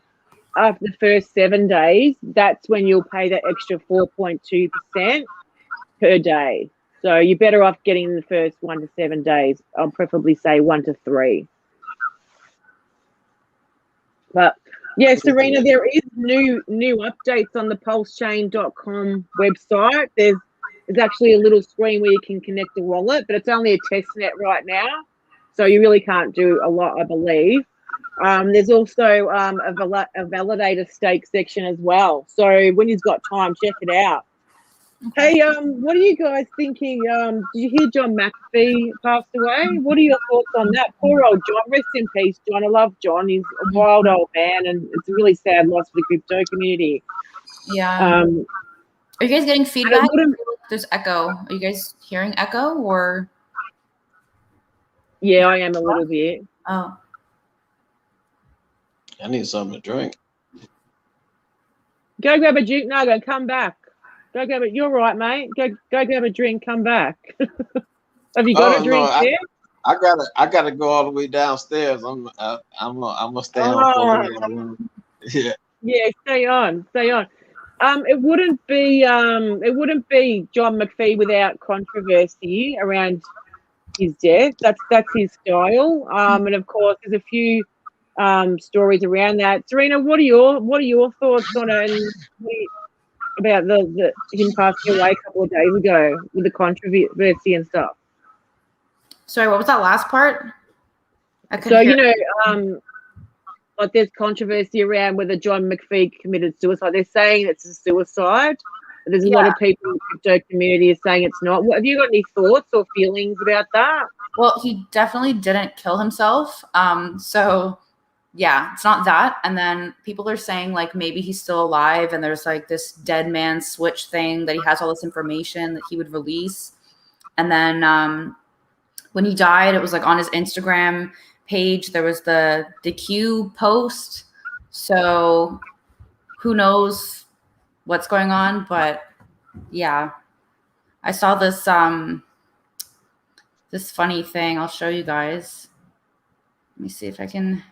after the first 7 days, that's when you'll pay that extra 4.2% per day. So you're better off getting the first 1 to 7 days. I'll preferably say 1 to 3. But yeah, Serena, there is new updates on the pulsechain.com website. There's actually a little screen where you can connect a wallet, but it's only a test net right now. So you really can't do a lot, I believe. There's also a validator stake section as well. So when you've got time, check it out. Hey, what are you guys thinking? Did you hear John McAfee passed away? What are your thoughts on that? Poor old John. Rest in peace, John. I love John. He's a wild old man, and it's a really sad loss for the crypto community. Yeah. Are you guys getting feedback? There's echo. Are you guys hearing echo or? Yeah, I am a little bit. Oh. I need something to drink. Go grab a juke nugget and come back. Go grab it. You're right, mate. Go grab a drink. Come back. Have you got a drink there? I gotta go all the way downstairs. I'm gonna stay on for a little. Yeah. Yeah. Stay on. It wouldn't be John McPhee without controversy around his death. That's his style. And of course, there's a few stories around that. Serena, what are your thoughts on it? About him passing away a couple of days ago with the controversy and stuff. Sorry, what was that last part? So you know, like there's controversy around whether John McPhee committed suicide. They're saying it's a suicide. But there's a lot of people in the crypto community are saying it's not. Have you got any thoughts or feelings about that? Well, he definitely didn't kill himself. So yeah, it's not that. And then people are saying like maybe he's still alive and there's like this dead man switch thing that he has all this information that he would release. And then when he died, it was like on his Instagram page, there was the Q post. So who knows what's going on, but yeah. I saw this this funny thing. I'll show you guys. Let me see if I can.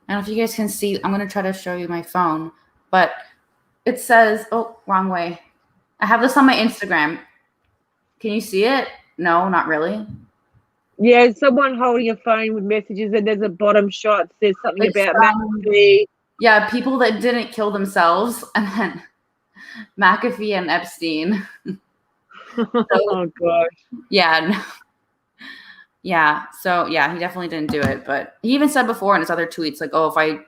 I don't know if you guys can see. I'm going to try to show you my phone. But it says, oh, wrong way. I have this on my Instagram. Can you see it? No, not really. Yeah, someone holding a phone with messages, and there's a bottom shot that says something about McAfee. Yeah, people that didn't kill themselves, and then McAfee and Epstein. Oh, gosh. Yeah. No. Yeah. So yeah, he definitely didn't do it. But he even said before in his other tweets, like, oh, if I,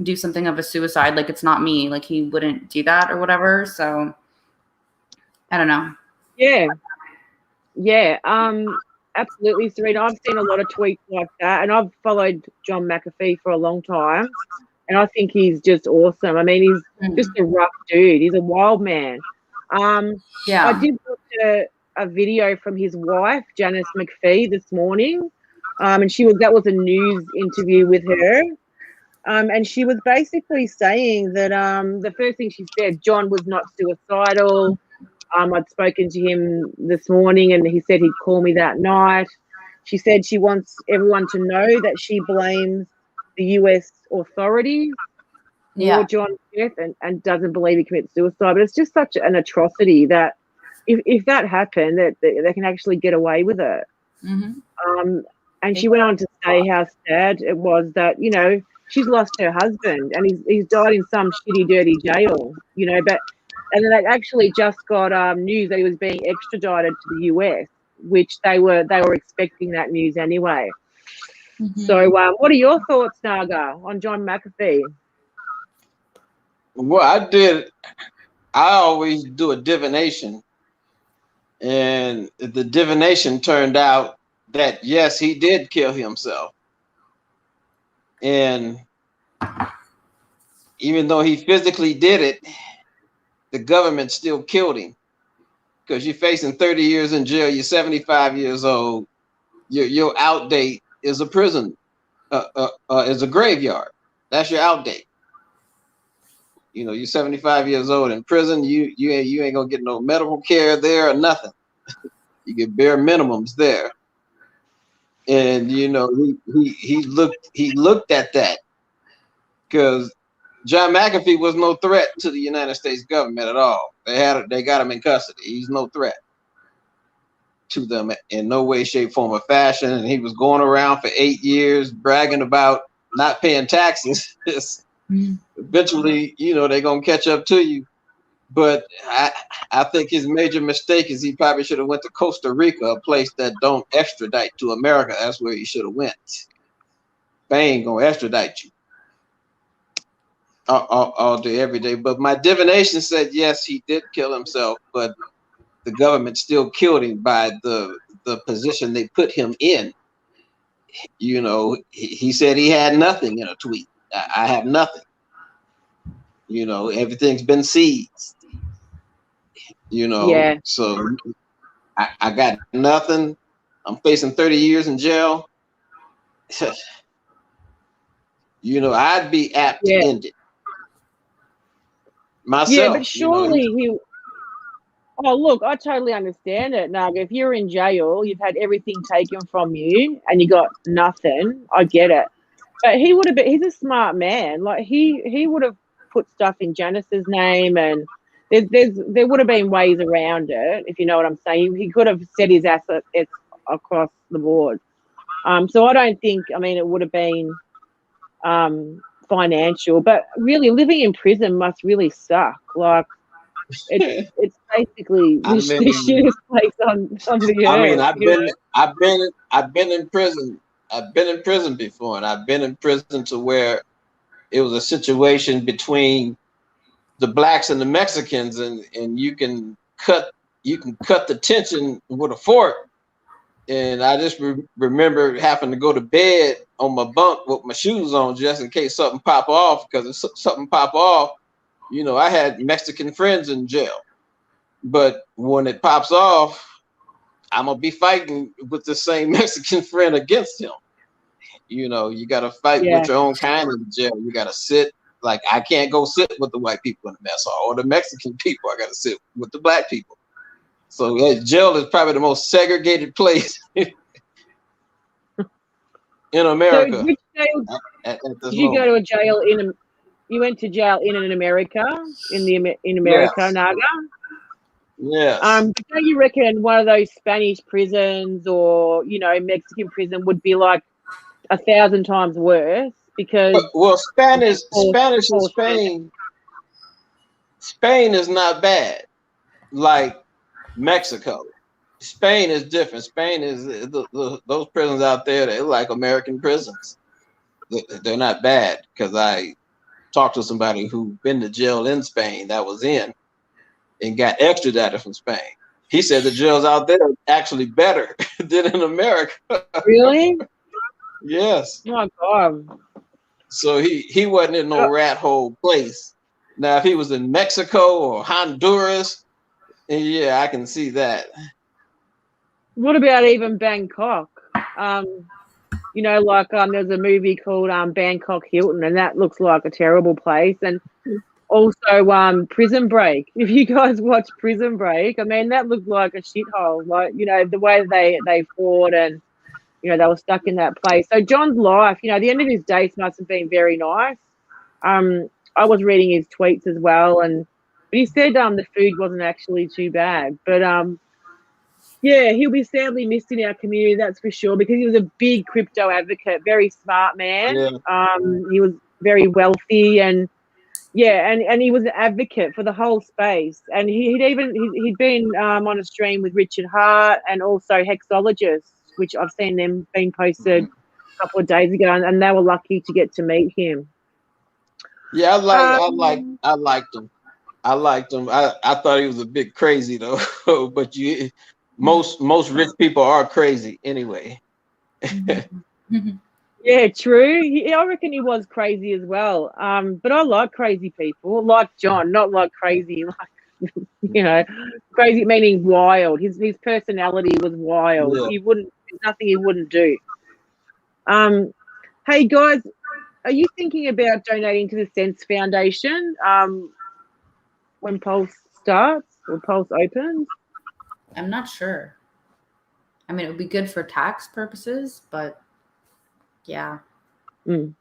do something of a suicide, like it's not me, like he wouldn't do that or whatever. So I don't know. Yeah, absolutely, Serena. I've seen a lot of tweets like that, and I've followed John McAfee for a long time, and I think he's just awesome. I mean, he's just a rough dude. He's a wild man. Yeah. I did watch a video from his wife, Janice McPhee, this morning, and that was a news interview with her, and she was basically saying that the first thing she said, John was not suicidal. I'd spoken to him this morning and he said he'd call me that night. She said she wants everyone to know that she blames the US authorities for John's death and doesn't believe he committed suicide. But it's just such an atrocity that if that happened, that they can actually get away with it. Mm-hmm. And she went on to say how sad it was that, you know, she's lost her husband and he's died in some shitty, dirty jail, you know, and then they actually just got news that he was being extradited to the US, which they were expecting that news anyway. Mm-hmm. So what are your thoughts, Naga, on John McAfee? Well, I always do a divination, and the divination turned out that, yes, he did kill himself. And even though he physically did it, the government still killed him, because you're facing 30 years in jail. You're 75 years old. Your out date is a prison, is a graveyard. That's your out date. You know, you're 75 years old in prison. You ain't gonna get no medical care there or nothing. You get bare minimums there. And you know, he looked at that, because John McAfee was no threat to the United States government at all. They got him in custody. He's no threat to them in no way, shape, form, or fashion. And he was going around for 8 years bragging about not paying taxes. Eventually, you know, they're gonna catch up to you. But I think his major mistake is he probably should have went to Costa Rica, a place that don't extradite to America. That's where he should have went. They ain't gonna extradite you all day, every day. But my divination said, yes, he did kill himself, but the government still killed him by the position they put him in. You know, he said he had nothing in a tweet. I have nothing. You know, everything's been seized. You know, so I got nothing. I'm facing 30 years in jail. You know, I'd be apt to end it myself. Yeah, but surely Oh, look, I totally understand it, Naga. If you're in jail, you've had everything taken from you and you got nothing, I get it. But he's a smart man. Like he would have put stuff in Janice's name, and there would have been ways around it, if you know what I'm saying. He could have set his assets across the board. So I don't think, I mean, it would have been financial, but really living in prison must really suck. Like, it's basically the shittest place on the earth. I mean, I've been in prison. I've been in prison before, and I've been in prison to where it was a situation between the blacks and the Mexicans, and you can cut the tension with a fork. And I just remember having to go to bed on my bunk with my shoes on just in case something pop off, because if something pop off, you know, I had Mexican friends in jail, but when it pops off, I'm gonna be fighting with the same Mexican friend against him. You know, you gotta fight with your own kind in jail. You gotta sit, like, I can't go sit with the white people in the mess hall or the Mexican people. I gotta sit with the black people. So jail is probably the most segregated place in America. So which jail did you go to a jail in? You went to jail in America, in America, yes. Naga? Yes. Don't you reckon one of those Spanish prisons or, you know, Mexican prison would be like 1,000 times worse? Because Spanish in Spain is not bad like Mexico. Spain is different. Spain is those prisons out there, they're like American prisons. They're not bad, because I talked to somebody who'd been to jail in Spain that was in, and got extradited from Spain. He said the jails out there are actually better than in America. Really? Yes. Oh my God. So he wasn't in no rat hole place. Now, if he was in Mexico or Honduras, yeah, I can see that. What about even Bangkok? You know, like there's a movie called Bangkok Hilton, and that looks like a terrible place. And also Prison Break. If you guys watch Prison Break, I mean, that looked like a shithole. Like, you know, the way they fought, and you know, they were stuck in that place. So John's life, you know, the end of his days must have been very nice. I was reading his tweets as well, but he said the food wasn't actually too bad. But yeah, he'll be sadly missed in our community, that's for sure, because he was a big crypto advocate, very smart man. Yeah. He was very wealthy, and yeah, and he was an advocate for the whole space. And he'd been on a stream with Richard Hart and also Hexologists, which I've seen them being posted a couple of days ago, and they were lucky to get to meet him. Yeah, I liked him. I liked him. I thought he was a bit crazy though, but most rich people are crazy anyway. Yeah, true. I reckon he was crazy as well. But I like crazy people, like John, not like crazy, like you know, crazy meaning wild. His personality was wild. Yeah. There's nothing he wouldn't do. Hey guys, are you thinking about donating to the Sense Foundation when Pulse starts or Pulse opens? I'm not sure. I mean, it would be good for tax purposes, but yeah. Well,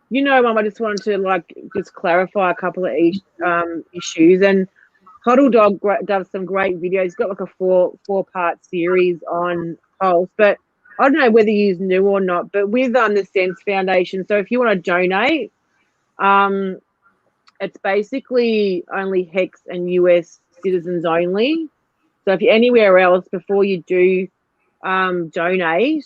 you know, I just wanted to just clarify a couple of issues. And Huddle Dog does some great videos. He's got like a four-part series on Pulse, but I don't know whether he's new or not. But with the Sense Foundation, so if you want to donate, it's basically only HEX and US citizens only. So if you're anywhere else, before you do donate,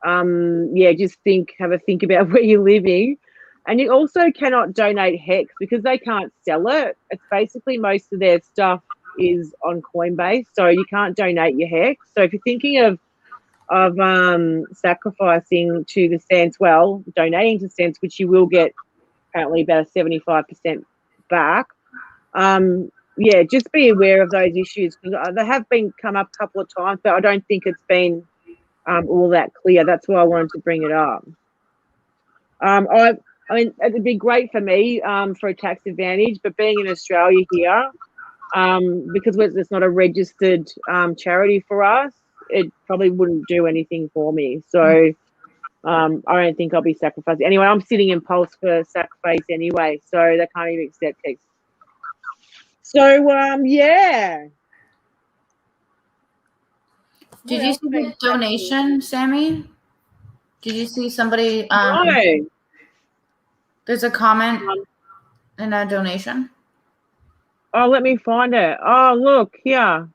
just have a think about where you're living. And you also cannot donate HEX because they can't sell it. It's basically most of their stuff is on Coinbase, so you can't donate your HEX. So if you're thinking of sacrificing to the Sense, donating to Sense, which you will get apparently about a 75% back. Just be aware of those issues, because they have come up a couple of times, but I don't think it's been all that clear. That's why I wanted to bring it up. I mean, it'd be great for me for a tax advantage, but being in Australia here, because it's not a registered charity for us, it probably wouldn't do anything for me. So I don't think I'll be sacrificing. Anyway, I'm sitting in Pulse for sacrifice anyway, so they can't even accept HEX. So, yeah. Did you see the donation, Sammy? Did you see somebody? No. There's a comment in a donation. Oh, let me find it. Oh, look here.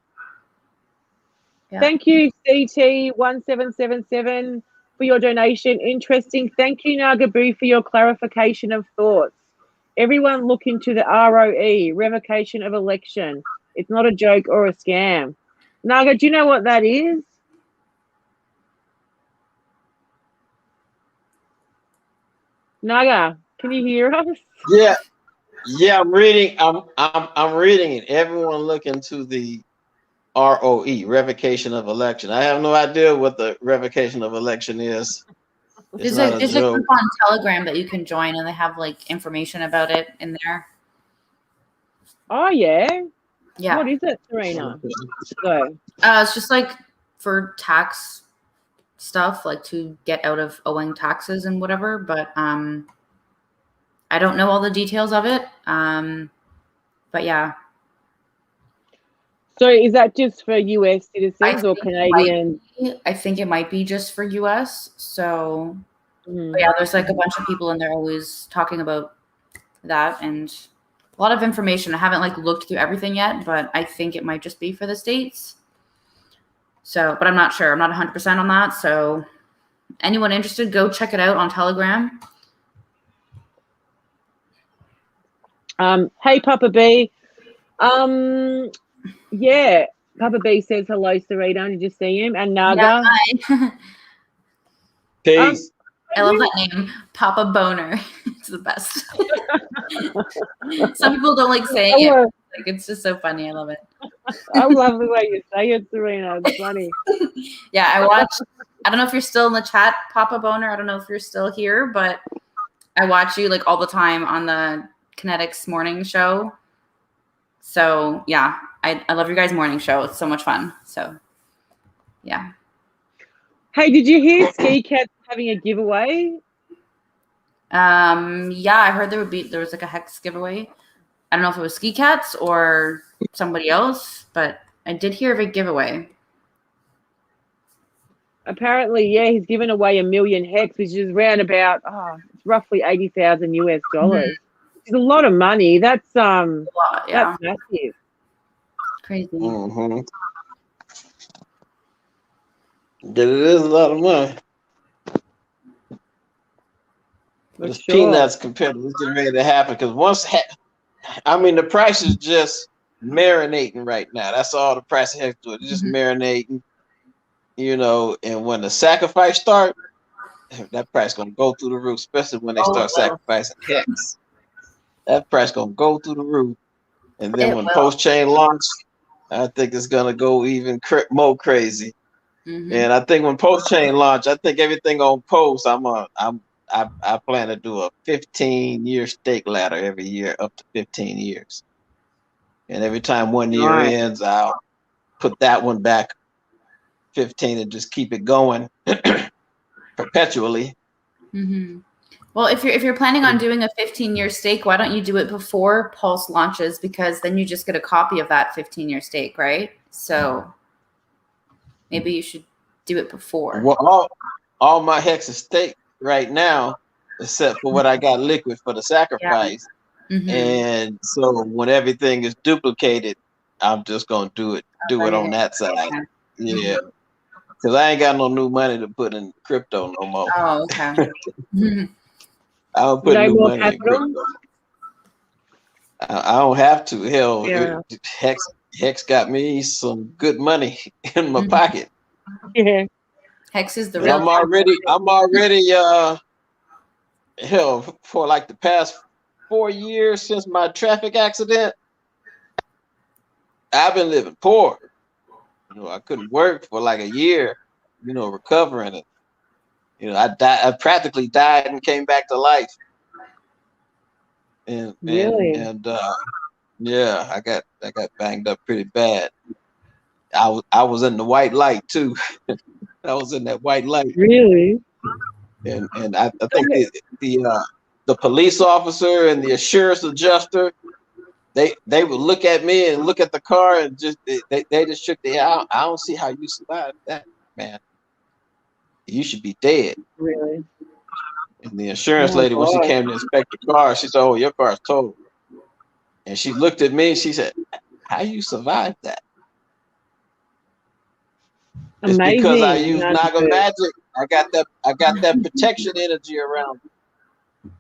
Yeah. Thank you, CT1777, for your donation. Interesting. Thank you, Nagaboo, for your clarification of thoughts. Everyone look into the ROE, revocation of election. It's not a joke or a scam. Naga, do you know what that is? Naga, can you hear us? Yeah, I'm reading. I'm reading it. Everyone look into the ROE, revocation of election. I have no idea what the revocation of election is. There's a group on Telegram that you can join, and they have like information about it in there. Oh yeah. Yeah. What is it, Serena? It's just like for tax stuff, like to get out of owing taxes and whatever. But I don't know all the details of it. But yeah. So is that just for US citizens or Canadian? I think it might be just for US. So yeah, there's like a bunch of people in there always talking about that, and a lot of information. I haven't like looked through everything yet, but I think it might just be for the States. So, but I'm not sure. I'm not 100% on that. So anyone interested, go check it out on Telegram. Hey, Papa B. Yeah, Papa B says hello, Serena. Did you see him? And Naga. Yeah, hi. Peace. I love that name, Papa Boner. It's the best. Some people don't like saying it. Like, it's just so funny. I love it. I love the way you say it, Serena. It's funny. Yeah, I watched. I don't know if you're still in the chat, Papa Boner. I don't know if you're still here, but I watch you like all the time on the KNTX morning show. So yeah, I love your guys' morning show. It's so much fun. So yeah. Hey, did you hear Ski Cat's having a giveaway? Yeah, I heard there was like a HEX giveaway. I don't know if it was Ski Cats or somebody else, but I did hear of a giveaway. Apparently, yeah, he's given away 1 million HEX, which is around about it's roughly $80,000 US. It's a lot of money. That's A lot, yeah. that's massive. Crazy. Mm-hmm. It is a lot of money. But it's peanuts compared to what's getting ready to happen. Because the price is just marinating right now. That's all the price has to it. It's just marinating, and when the sacrifice start, that price gonna go through the roof, especially when they start sacrificing HEX. That price gonna go through the roof. And then when post-chain launch, I think it's gonna go even more crazy. And I think when post-chain launch, I think everything on post, I plan to do a 15-year stake ladder every year, up to 15 years. And every time 1 year ends, I'll put that one back 15 and just keep it going perpetually. Well, if you're planning on doing a 15-year stake, why don't you do it before Pulse launches? Because then you just get a copy of that 15-year stake, right? So maybe you should do it before. Well, all my HEX is staked right now, except for what I got liquid for the sacrifice. And so when everything is duplicated, I'm just gonna do it on that side. Yeah. Because I ain't got no new money to put in crypto no more. Oh, okay. I don't put new money in crypto. I don't have to. Hell, HEX got me some good money in my pocket. Yeah. HEX is the real. I'm already for like the past 4 years since my traffic accident, I've been living poor. I couldn't work for like a year, recovering it. I practically died and came back to life. And yeah, I got banged up pretty bad. I was in the white light too. I was in that white light. Really? And I think the police officer and the assurance adjuster, they would look at me and look at the car and just they just shook their head. I don't see how you survived that, man. You should be dead. Really? And the insurance lady, when she came to inspect the car, she said, "Oh, your car's totaled." And she looked at me and she said, "How you survived that?" Amazing. It's because I use Naga magic. I got that protection energy around me.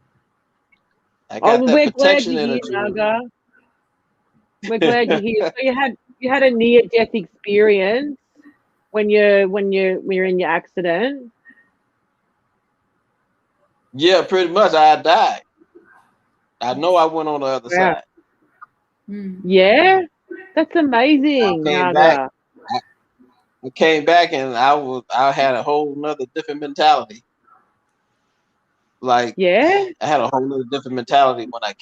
I got that protection energy. Naga. We're glad you're here. So you had a near-death experience when you're in your accident. Yeah, pretty much. I died. I know I went on the other side. Yeah, that's amazing. I came back and I had a whole nother different mentality. Like, I had a whole nother different mentality when I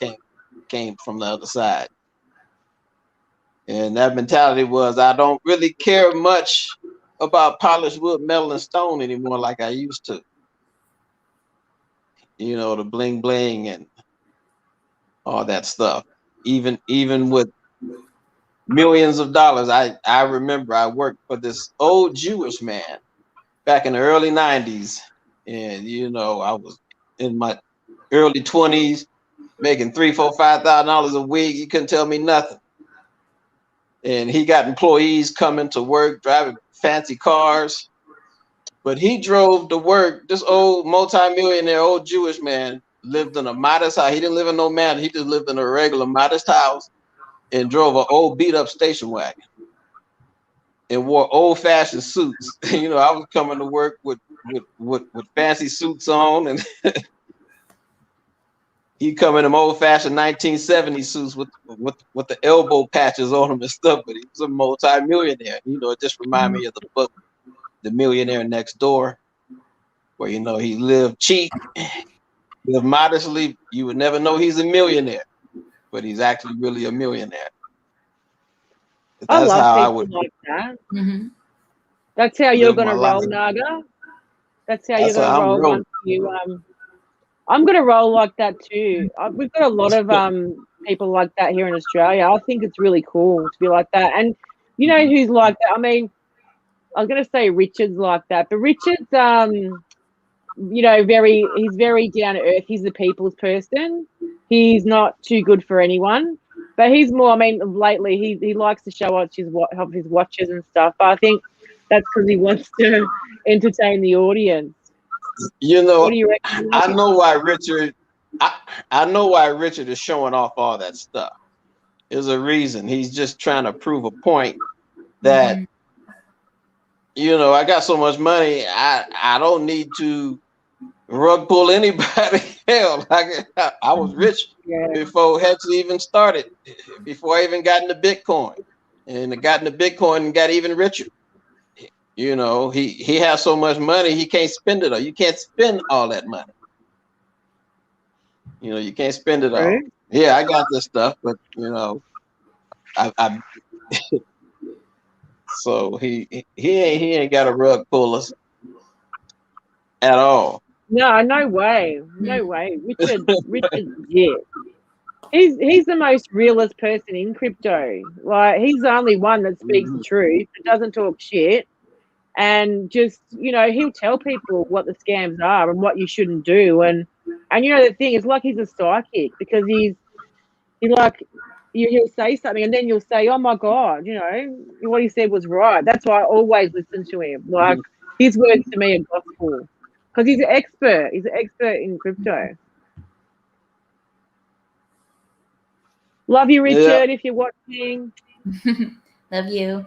came from the other side. And that mentality was, I don't really care much about polished wood, metal, and stone anymore like I used to. The bling bling and all that stuff. Even with millions of dollars, I remember I worked for this old Jewish man back in the early 90s. And, I was in my early 20s, making $3,000, $4,000, $5,000 a week. You couldn't tell me nothing. And he got employees coming to work, driving fancy cars. But he drove to work, this old multimillionaire, old Jewish man, lived in a modest house. He didn't live in no mansion. He just lived in a regular modest house and drove an old beat up station wagon and wore old fashioned suits. You know, I was coming to work with fancy suits on, and he come in them old fashioned 1970 suits with the elbow patches on them and stuff. But he was a multi-millionaire. You know, it just reminded me of the book, The Millionaire Next Door, where, you know, he lived cheap, lived modestly. You would never know he's a millionaire, but he's actually really a millionaire. That's I love how people I would like that. Mm-hmm. That's how you're live gonna my roll, life. Naga. That's how That's you're how gonna I'm roll rolling. once you I'm gonna roll like that too. We've got a lot of people like that here in Australia. I think it's really cool to be like that. And you know who's like that? I mean, I was gonna say Richard's like that, but Richard's you know, he's very down to earth. He's the people's person. He's not too good for anyone. But he's more, I mean, lately he likes to show off his watches and stuff. But I think that's because he wants to entertain the audience. You know, What do you reckon? I know why Richard. I know why Richard is showing off all that stuff. There's a reason. He's just trying to prove a point that, you know, I got so much money. I don't need to rug pull anybody. Hell, like I was rich before HEX even started. Before I even got into Bitcoin, and I got into Bitcoin and got even richer. You know, he has so much money, he can't spend it all. You can't spend all that money. You know, you can't spend it all. Yeah, I got this stuff, but you know, I so he ain't got a rug pull us at all. No way. No way. Richard, yeah. He's the most realist person in crypto. Like, he's the only one that speaks the truth, doesn't talk shit. And just, you know, he'll tell people what the scams are and what you shouldn't do. And you know, the thing is, like, he's a psychic, because he like, he'll say something and then you'll say, oh my God, you know, what he said was right. That's why I always listen to him. Like, his words to me are gospel, because he's an expert. He's an expert in crypto. Love you, Richard, if you're watching. Love you.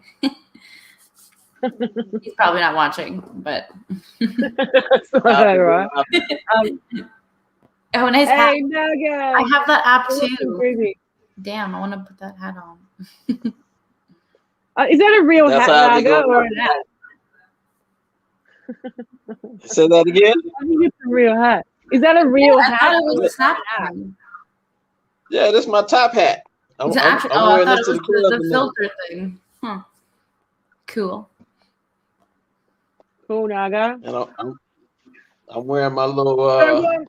He's probably not watching, but that's all right. Oh, nice hey, hat. Naga. I have that app too. Crazy. Damn, I want to put that hat on. Is that a real hat, Naga, or an hat? Say that again. I think it's a real hat. Is that a real hat? I thought it was a snap hat. Yeah, this is my top hat. I'm I wearing thought this it to was the the filter thing. Huh. Cool. Cool, Naga. And I'm wearing my little.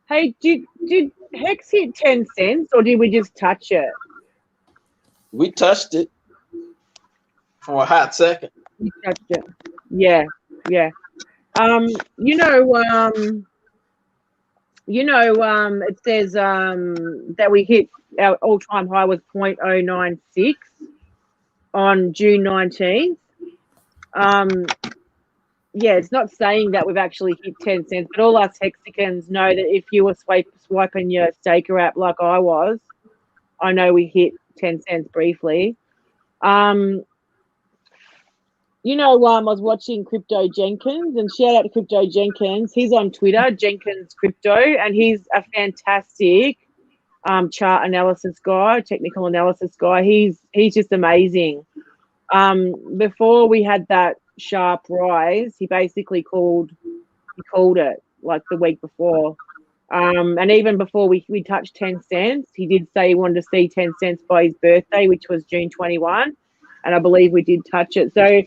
Hey, did HEX hit 10 cents, or did we just touch it? We touched it for a hot second. We touched it. Yeah. It says that we hit our all-time high was 0.096 on June 19th. Yeah, it's not saying that we've actually hit 10 cents, but all us Hexicans know that if you were swiping your staker app like I was, I know we hit 10 cents briefly. I was watching Crypto Jenkins, and shout out to Crypto Jenkins. He's on Twitter, Jenkins Crypto, and he's a fantastic chart analysis guy, technical analysis guy. He's just amazing. Before we had that sharp rise, he basically called it like the week before. And even before we touched 10 cents, he did say he wanted to see 10 cents by his birthday, which was June 21. And I believe we did touch it. So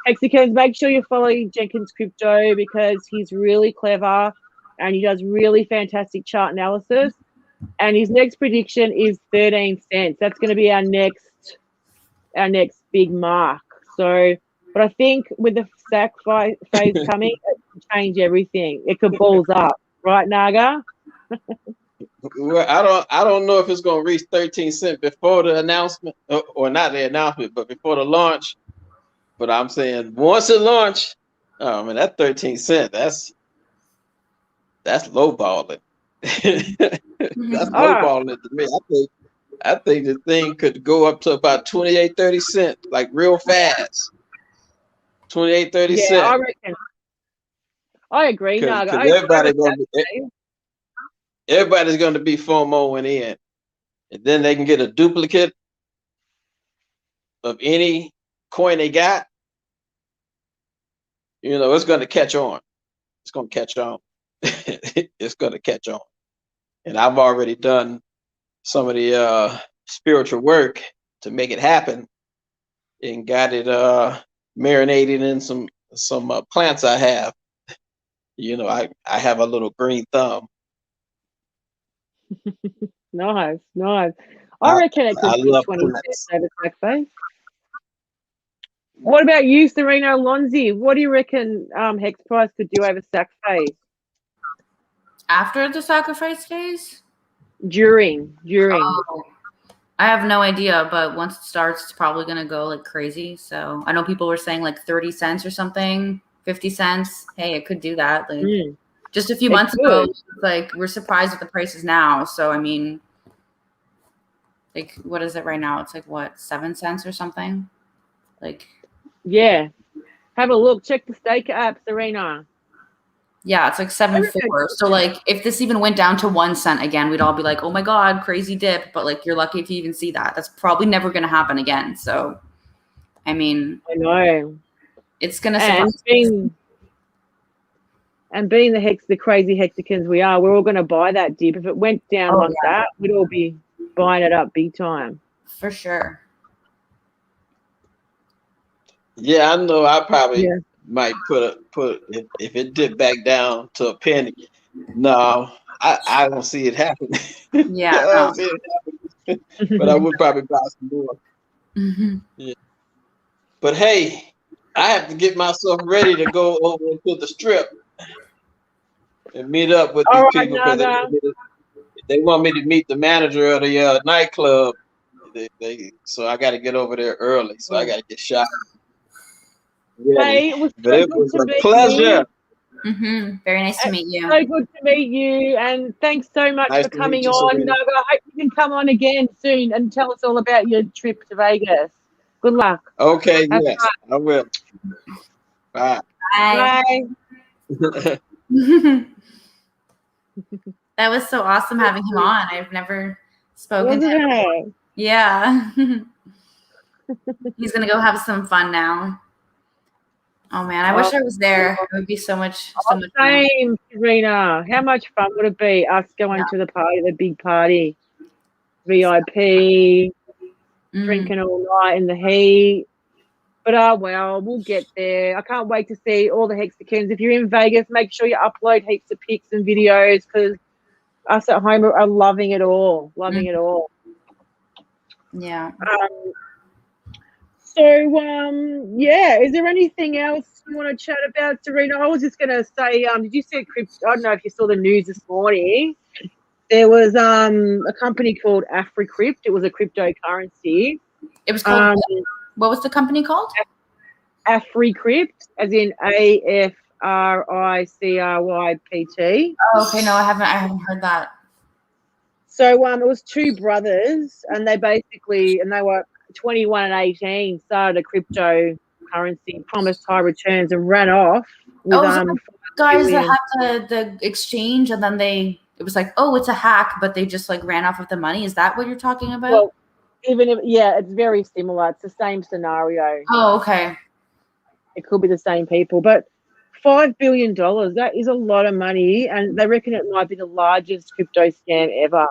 Hexicans, make sure you follow Jenkins Crypto, because he's really clever and he does really fantastic chart analysis. And his next prediction is 13 cents. That's going to be our next big mark. So, but I think with the stack phase coming, it can change everything. It could balls up, right, Naga? Well, I don't know if it's going to reach 13 cents before the announcement, or not the announcement, but before the launch. But I'm saying once it launch, Oh man, that 13 cent. That's lowballing. That's lowballing it to me. I think the thing could go up to about 28, 30 cents, like real fast. 28, 30 Yeah, cents. I reckon. I agree, Because Naga. everybody's going to be FOMOing in, and then they can get a duplicate of any coin they got. You know, it's going to catch on. It's going to catch on. It's going to catch on. And I've already done some of the spiritual work to make it happen, and got it marinated in some plants I have. You know, I have a little green thumb. Nice. I reckon it could be 20 cents over blackface. What about you, Serena Lonzi? What do you reckon Hex price could do over Sackface? After the sacrifice days? During. Oh, I have no idea, but once it starts, it's probably going to go like crazy. So I know people were saying like 30 cents or something, 50 cents. Hey, it could do that. Like just a few months ago, like we're surprised at the prices now. So, I mean, like, what is it right now? It's like what, 7 cents or something? Like, yeah. Have a look. Check the stake app, Serena. Yeah, it's like 7.4. So like if this even went down to 1 cent again, we'd all be like, oh my God, crazy dip. But like you're lucky if you even see that. That's probably never gonna happen again. So I mean, I know. It's gonna being the crazy hexicans we are, we're all gonna buy that dip. If it went down like that, we'd all be buying it up big time. For sure. Yeah, I know. I probably might put if it dipped back down to a penny. No, I don't see it happen. Yeah, I don't see it happen. But I would probably buy some more. Yeah. But hey, I have to get myself ready to go over to the strip and meet up with these people because they want me to meet the manager of the nightclub. So I got to get over there early. So I got to get shot. Hey, it was a pleasure. Very nice to meet you. So good to meet you, and thanks so much for coming on. Naga, I hope you can come on again soon and tell us all about your trip to Vegas. Good luck. Okay, yes, I will. Bye. Bye. That was so awesome having him on. I've never spoken to him before. Yeah. He's gonna go have some fun now. Oh man, I wish I was there. It would be so much fun. Same, Serena. How much fun would it be us going to the party, the big party, VIP, drinking all night in the heat? But well, we'll get there. I can't wait to see all the hexicans. If you're in Vegas, make sure you upload heaps of pics and videos because us at home are loving it all. It all. Yeah. So, is there anything else you want to chat about, Serena? I was just going to say, did you see I don't know if you saw the news this morning. There was a company called AfriCrypt. It was a cryptocurrency. It was called, what was the company called? AfriCrypt, as in AFRICRYPT. Oh, okay. No, I haven't heard that. So it was two brothers, and they were 21 and 18, started a cryptocurrency, promised high returns, and ran off with guys that had the exchange, and then it was like, oh, it's a hack, but they just like ran off with the money. Is that what you're talking about? Well, it's very similar. It's the same scenario. Oh, okay. It could be the same people, but $5 billion, that is a lot of money, and they reckon it might be the largest crypto scam ever.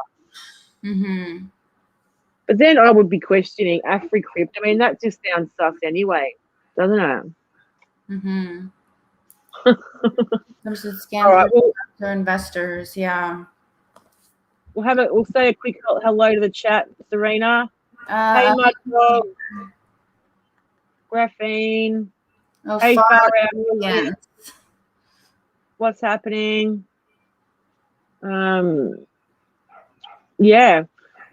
But then I would be questioning AfriCrypt. I mean, that just sounds sus anyway, doesn't it? There's a scam for investors, yeah. We'll say a quick hello to the chat, Serena. Hey, my dog. Graphene. Oh, hey, Far Out. What's happening? Yeah.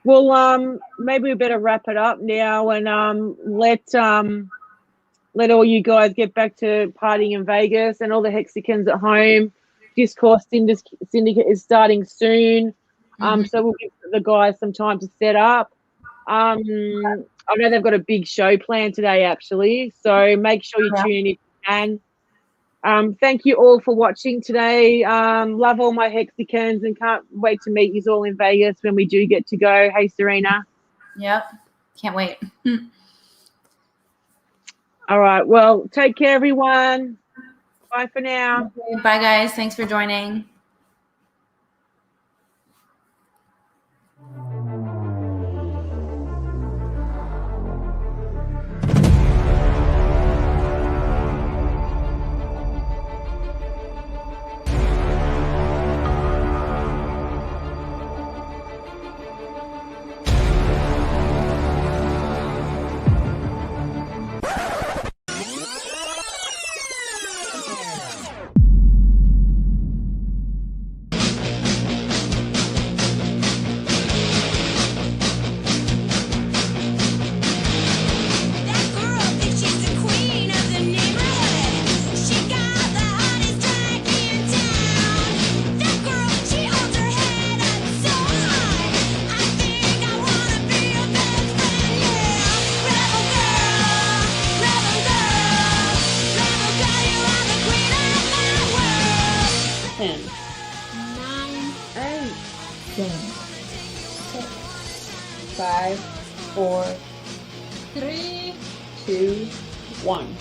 Well, maybe we better wrap it up now and let let all you guys get back to partying in Vegas, and all the Hexicans at home. Discourse Syndicate is starting soon. So we'll give the guys some time to set up. I know they've got a big show planned today, actually. So make sure you tune in if you can. Thank you all for watching today. Love all my Hexicans and can't wait to meet you all in Vegas when we do get to go. Hey, Serena. Yep. Can't wait. All right. Well, take care, everyone. Bye for now. Okay, bye, guys. Thanks for joining. Five, four, 3, 2, 1.